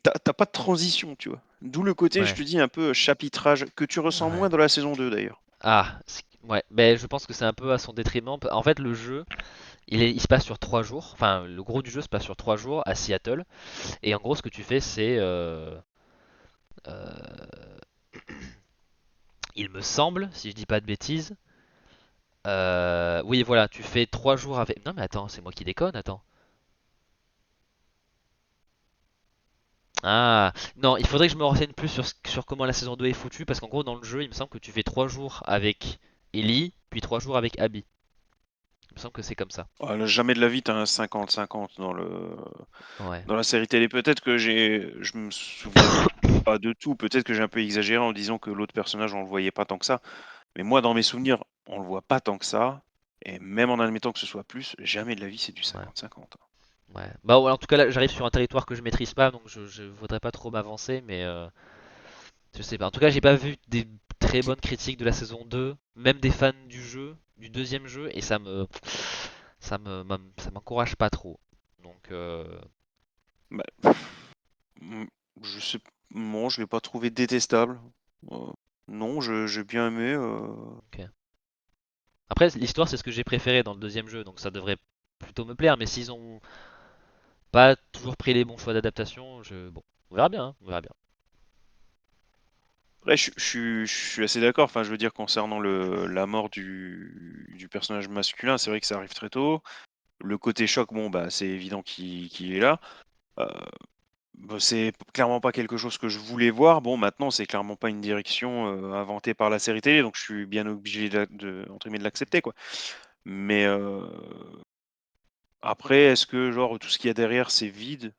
t'as pas de transition, tu vois. D'où le côté, je Ouais. te dis, un peu chapitrage, que tu ressens Ouais. moins dans la saison 2 d'ailleurs. Ah, ouais. Ben, je pense que c'est un peu à son détriment. En fait, le jeu, il se passe sur 3 jours. Enfin, le gros du jeu se passe sur 3 jours à Seattle. Et en gros, ce que tu fais, c'est, euh, il me semble, si je dis pas de bêtises, oui, voilà, tu fais 3 jours avec. Non, mais attends, c'est moi qui déconne, attends. Ah, non, il faudrait que je me renseigne plus sur comment la saison 2 est foutue, parce qu'en gros, dans le jeu, il me semble que tu fais 3 jours avec Ellie, puis 3 jours avec Abby. Il me semble que c'est comme ça. Ah, là, jamais de la vie, t'as un 50-50 Ouais. dans la série télé. Peut-être que je me souviens pas de tout. Peut-être que j'ai un peu exagéré en disant que l'autre personnage, on le voyait pas tant que ça. Mais moi, dans mes souvenirs, on le voit pas tant que ça. Et même en admettant que ce soit plus, jamais de la vie, c'est du Ouais. 50-50. Ouais. Bah ouais, en tout cas là j'arrive sur un territoire que je maîtrise pas donc je voudrais pas trop m'avancer mais je sais pas. En tout cas j'ai pas vu des très bonnes critiques de la saison 2, même des fans du jeu, du deuxième jeu et ça m'encourage pas trop. Donc Bah, mm, je sais, non, je l'ai pas trouvé détestable. Non, j'ai bien aimé. ok. Après l'histoire c'est ce que j'ai préféré dans le deuxième jeu donc ça devrait plutôt me plaire mais s'ils ont pas toujours pris les bons choix d'adaptation, bon, on verra bien, hein, on verra bien. Après, je suis assez d'accord. Enfin, je veux dire, concernant la mort du personnage masculin, c'est vrai que ça arrive très tôt. Le côté choc, bon, bah, c'est évident qu'il est là. Euh, Bah, c'est clairement pas quelque chose que je voulais voir. Bon, maintenant, c'est clairement pas une direction inventée par la série télé, donc je suis bien obligé entre guillemets, de l'accepter, quoi. Mais après, est-ce que genre tout ce qu'il y a derrière, c'est vide?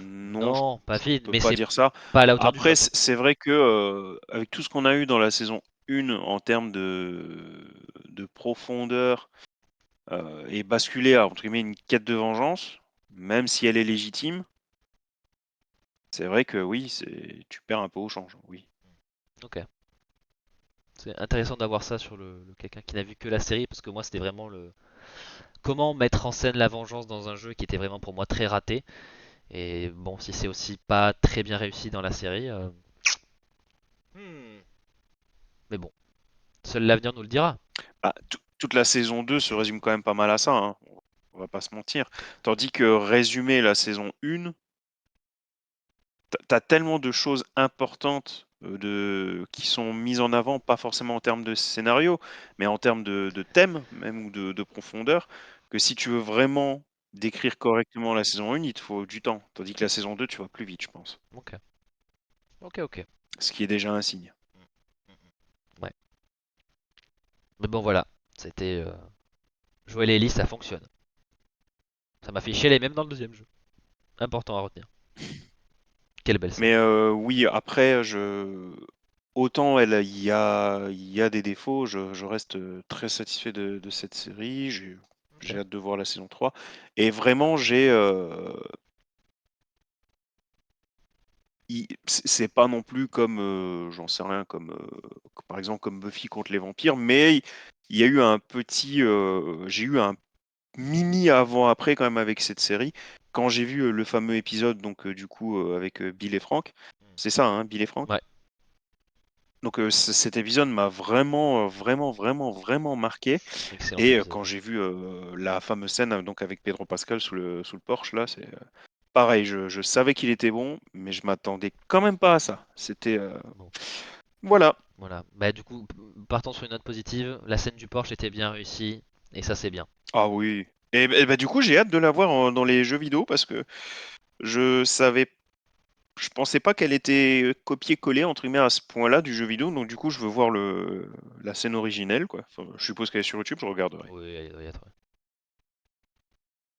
Non, Non, pas je vide, peux mais pas c'est dire ça. pas à la hauteur du Après, choc. c'est vrai que avec tout ce qu'on a eu dans la saison 1 en termes de profondeur et basculer à entre guillemets une quête de vengeance, même si elle est légitime, c'est vrai que oui, tu perds un peu au change, oui. Ok. C'est intéressant d'avoir ça sur quelqu'un qui n'a vu que la série parce que moi c'était vraiment le comment mettre en scène la vengeance dans un jeu qui était vraiment pour moi très raté et bon si c'est aussi pas très bien réussi dans la série hmm. Mais bon seul l'avenir nous le dira. Bah, toute la saison 2 se résume quand même pas mal à ça, hein. On va pas se mentir. Tandis que résumer la saison 1, t'as tellement de choses importantes qui sont mises en avant, pas forcément en termes de scénario, mais en termes de thème, même ou de profondeur, que si tu veux vraiment décrire correctement la saison 1, il te faut du temps. Tandis que la saison 2, tu vas plus vite, je pense. Ok, ok. Ce qui est déjà un signe. Ouais. Mais bon voilà c'était Joël et Ellie ça fonctionne. Ça m'a fait chialer même dans le deuxième jeu. Important à retenir. Quelle belle Mais série. oui, après, autant il y a des défauts, je reste très satisfait de cette série. Ok. J'ai hâte de voir la saison 3. Et vraiment, c'est pas non plus comme, j'en sais rien, par exemple, comme Buffy contre les vampires, mais il y a eu j'ai eu un mini avant-après quand même avec cette série. Quand j'ai vu le fameux épisode, donc du coup, avec Bill et Frank, c'est ça, hein, Bill et Frank? Ouais, Donc cet épisode m'a vraiment marqué. excellent Et épisode. quand j'ai vu la fameuse scène donc avec Pedro Pascal sous le porche, là, c'est pareil, je savais qu'il était bon, mais je m'attendais quand même pas à ça. C'était Bon. voilà. Voilà. Bah du coup, partons sur une note positive. La scène du Porsche était bien réussie et ça c'est bien. Ah oui. Et bah, du coup, j'ai hâte de la voir dans les jeux vidéo parce que je savais, je pensais pas qu'elle était copiée-collée entre guillemets à ce point-là du jeu vidéo. Donc du coup, je veux voir la scène originelle, quoi. Enfin, je suppose qu'elle est sur YouTube, je regarderai. Oui, il y a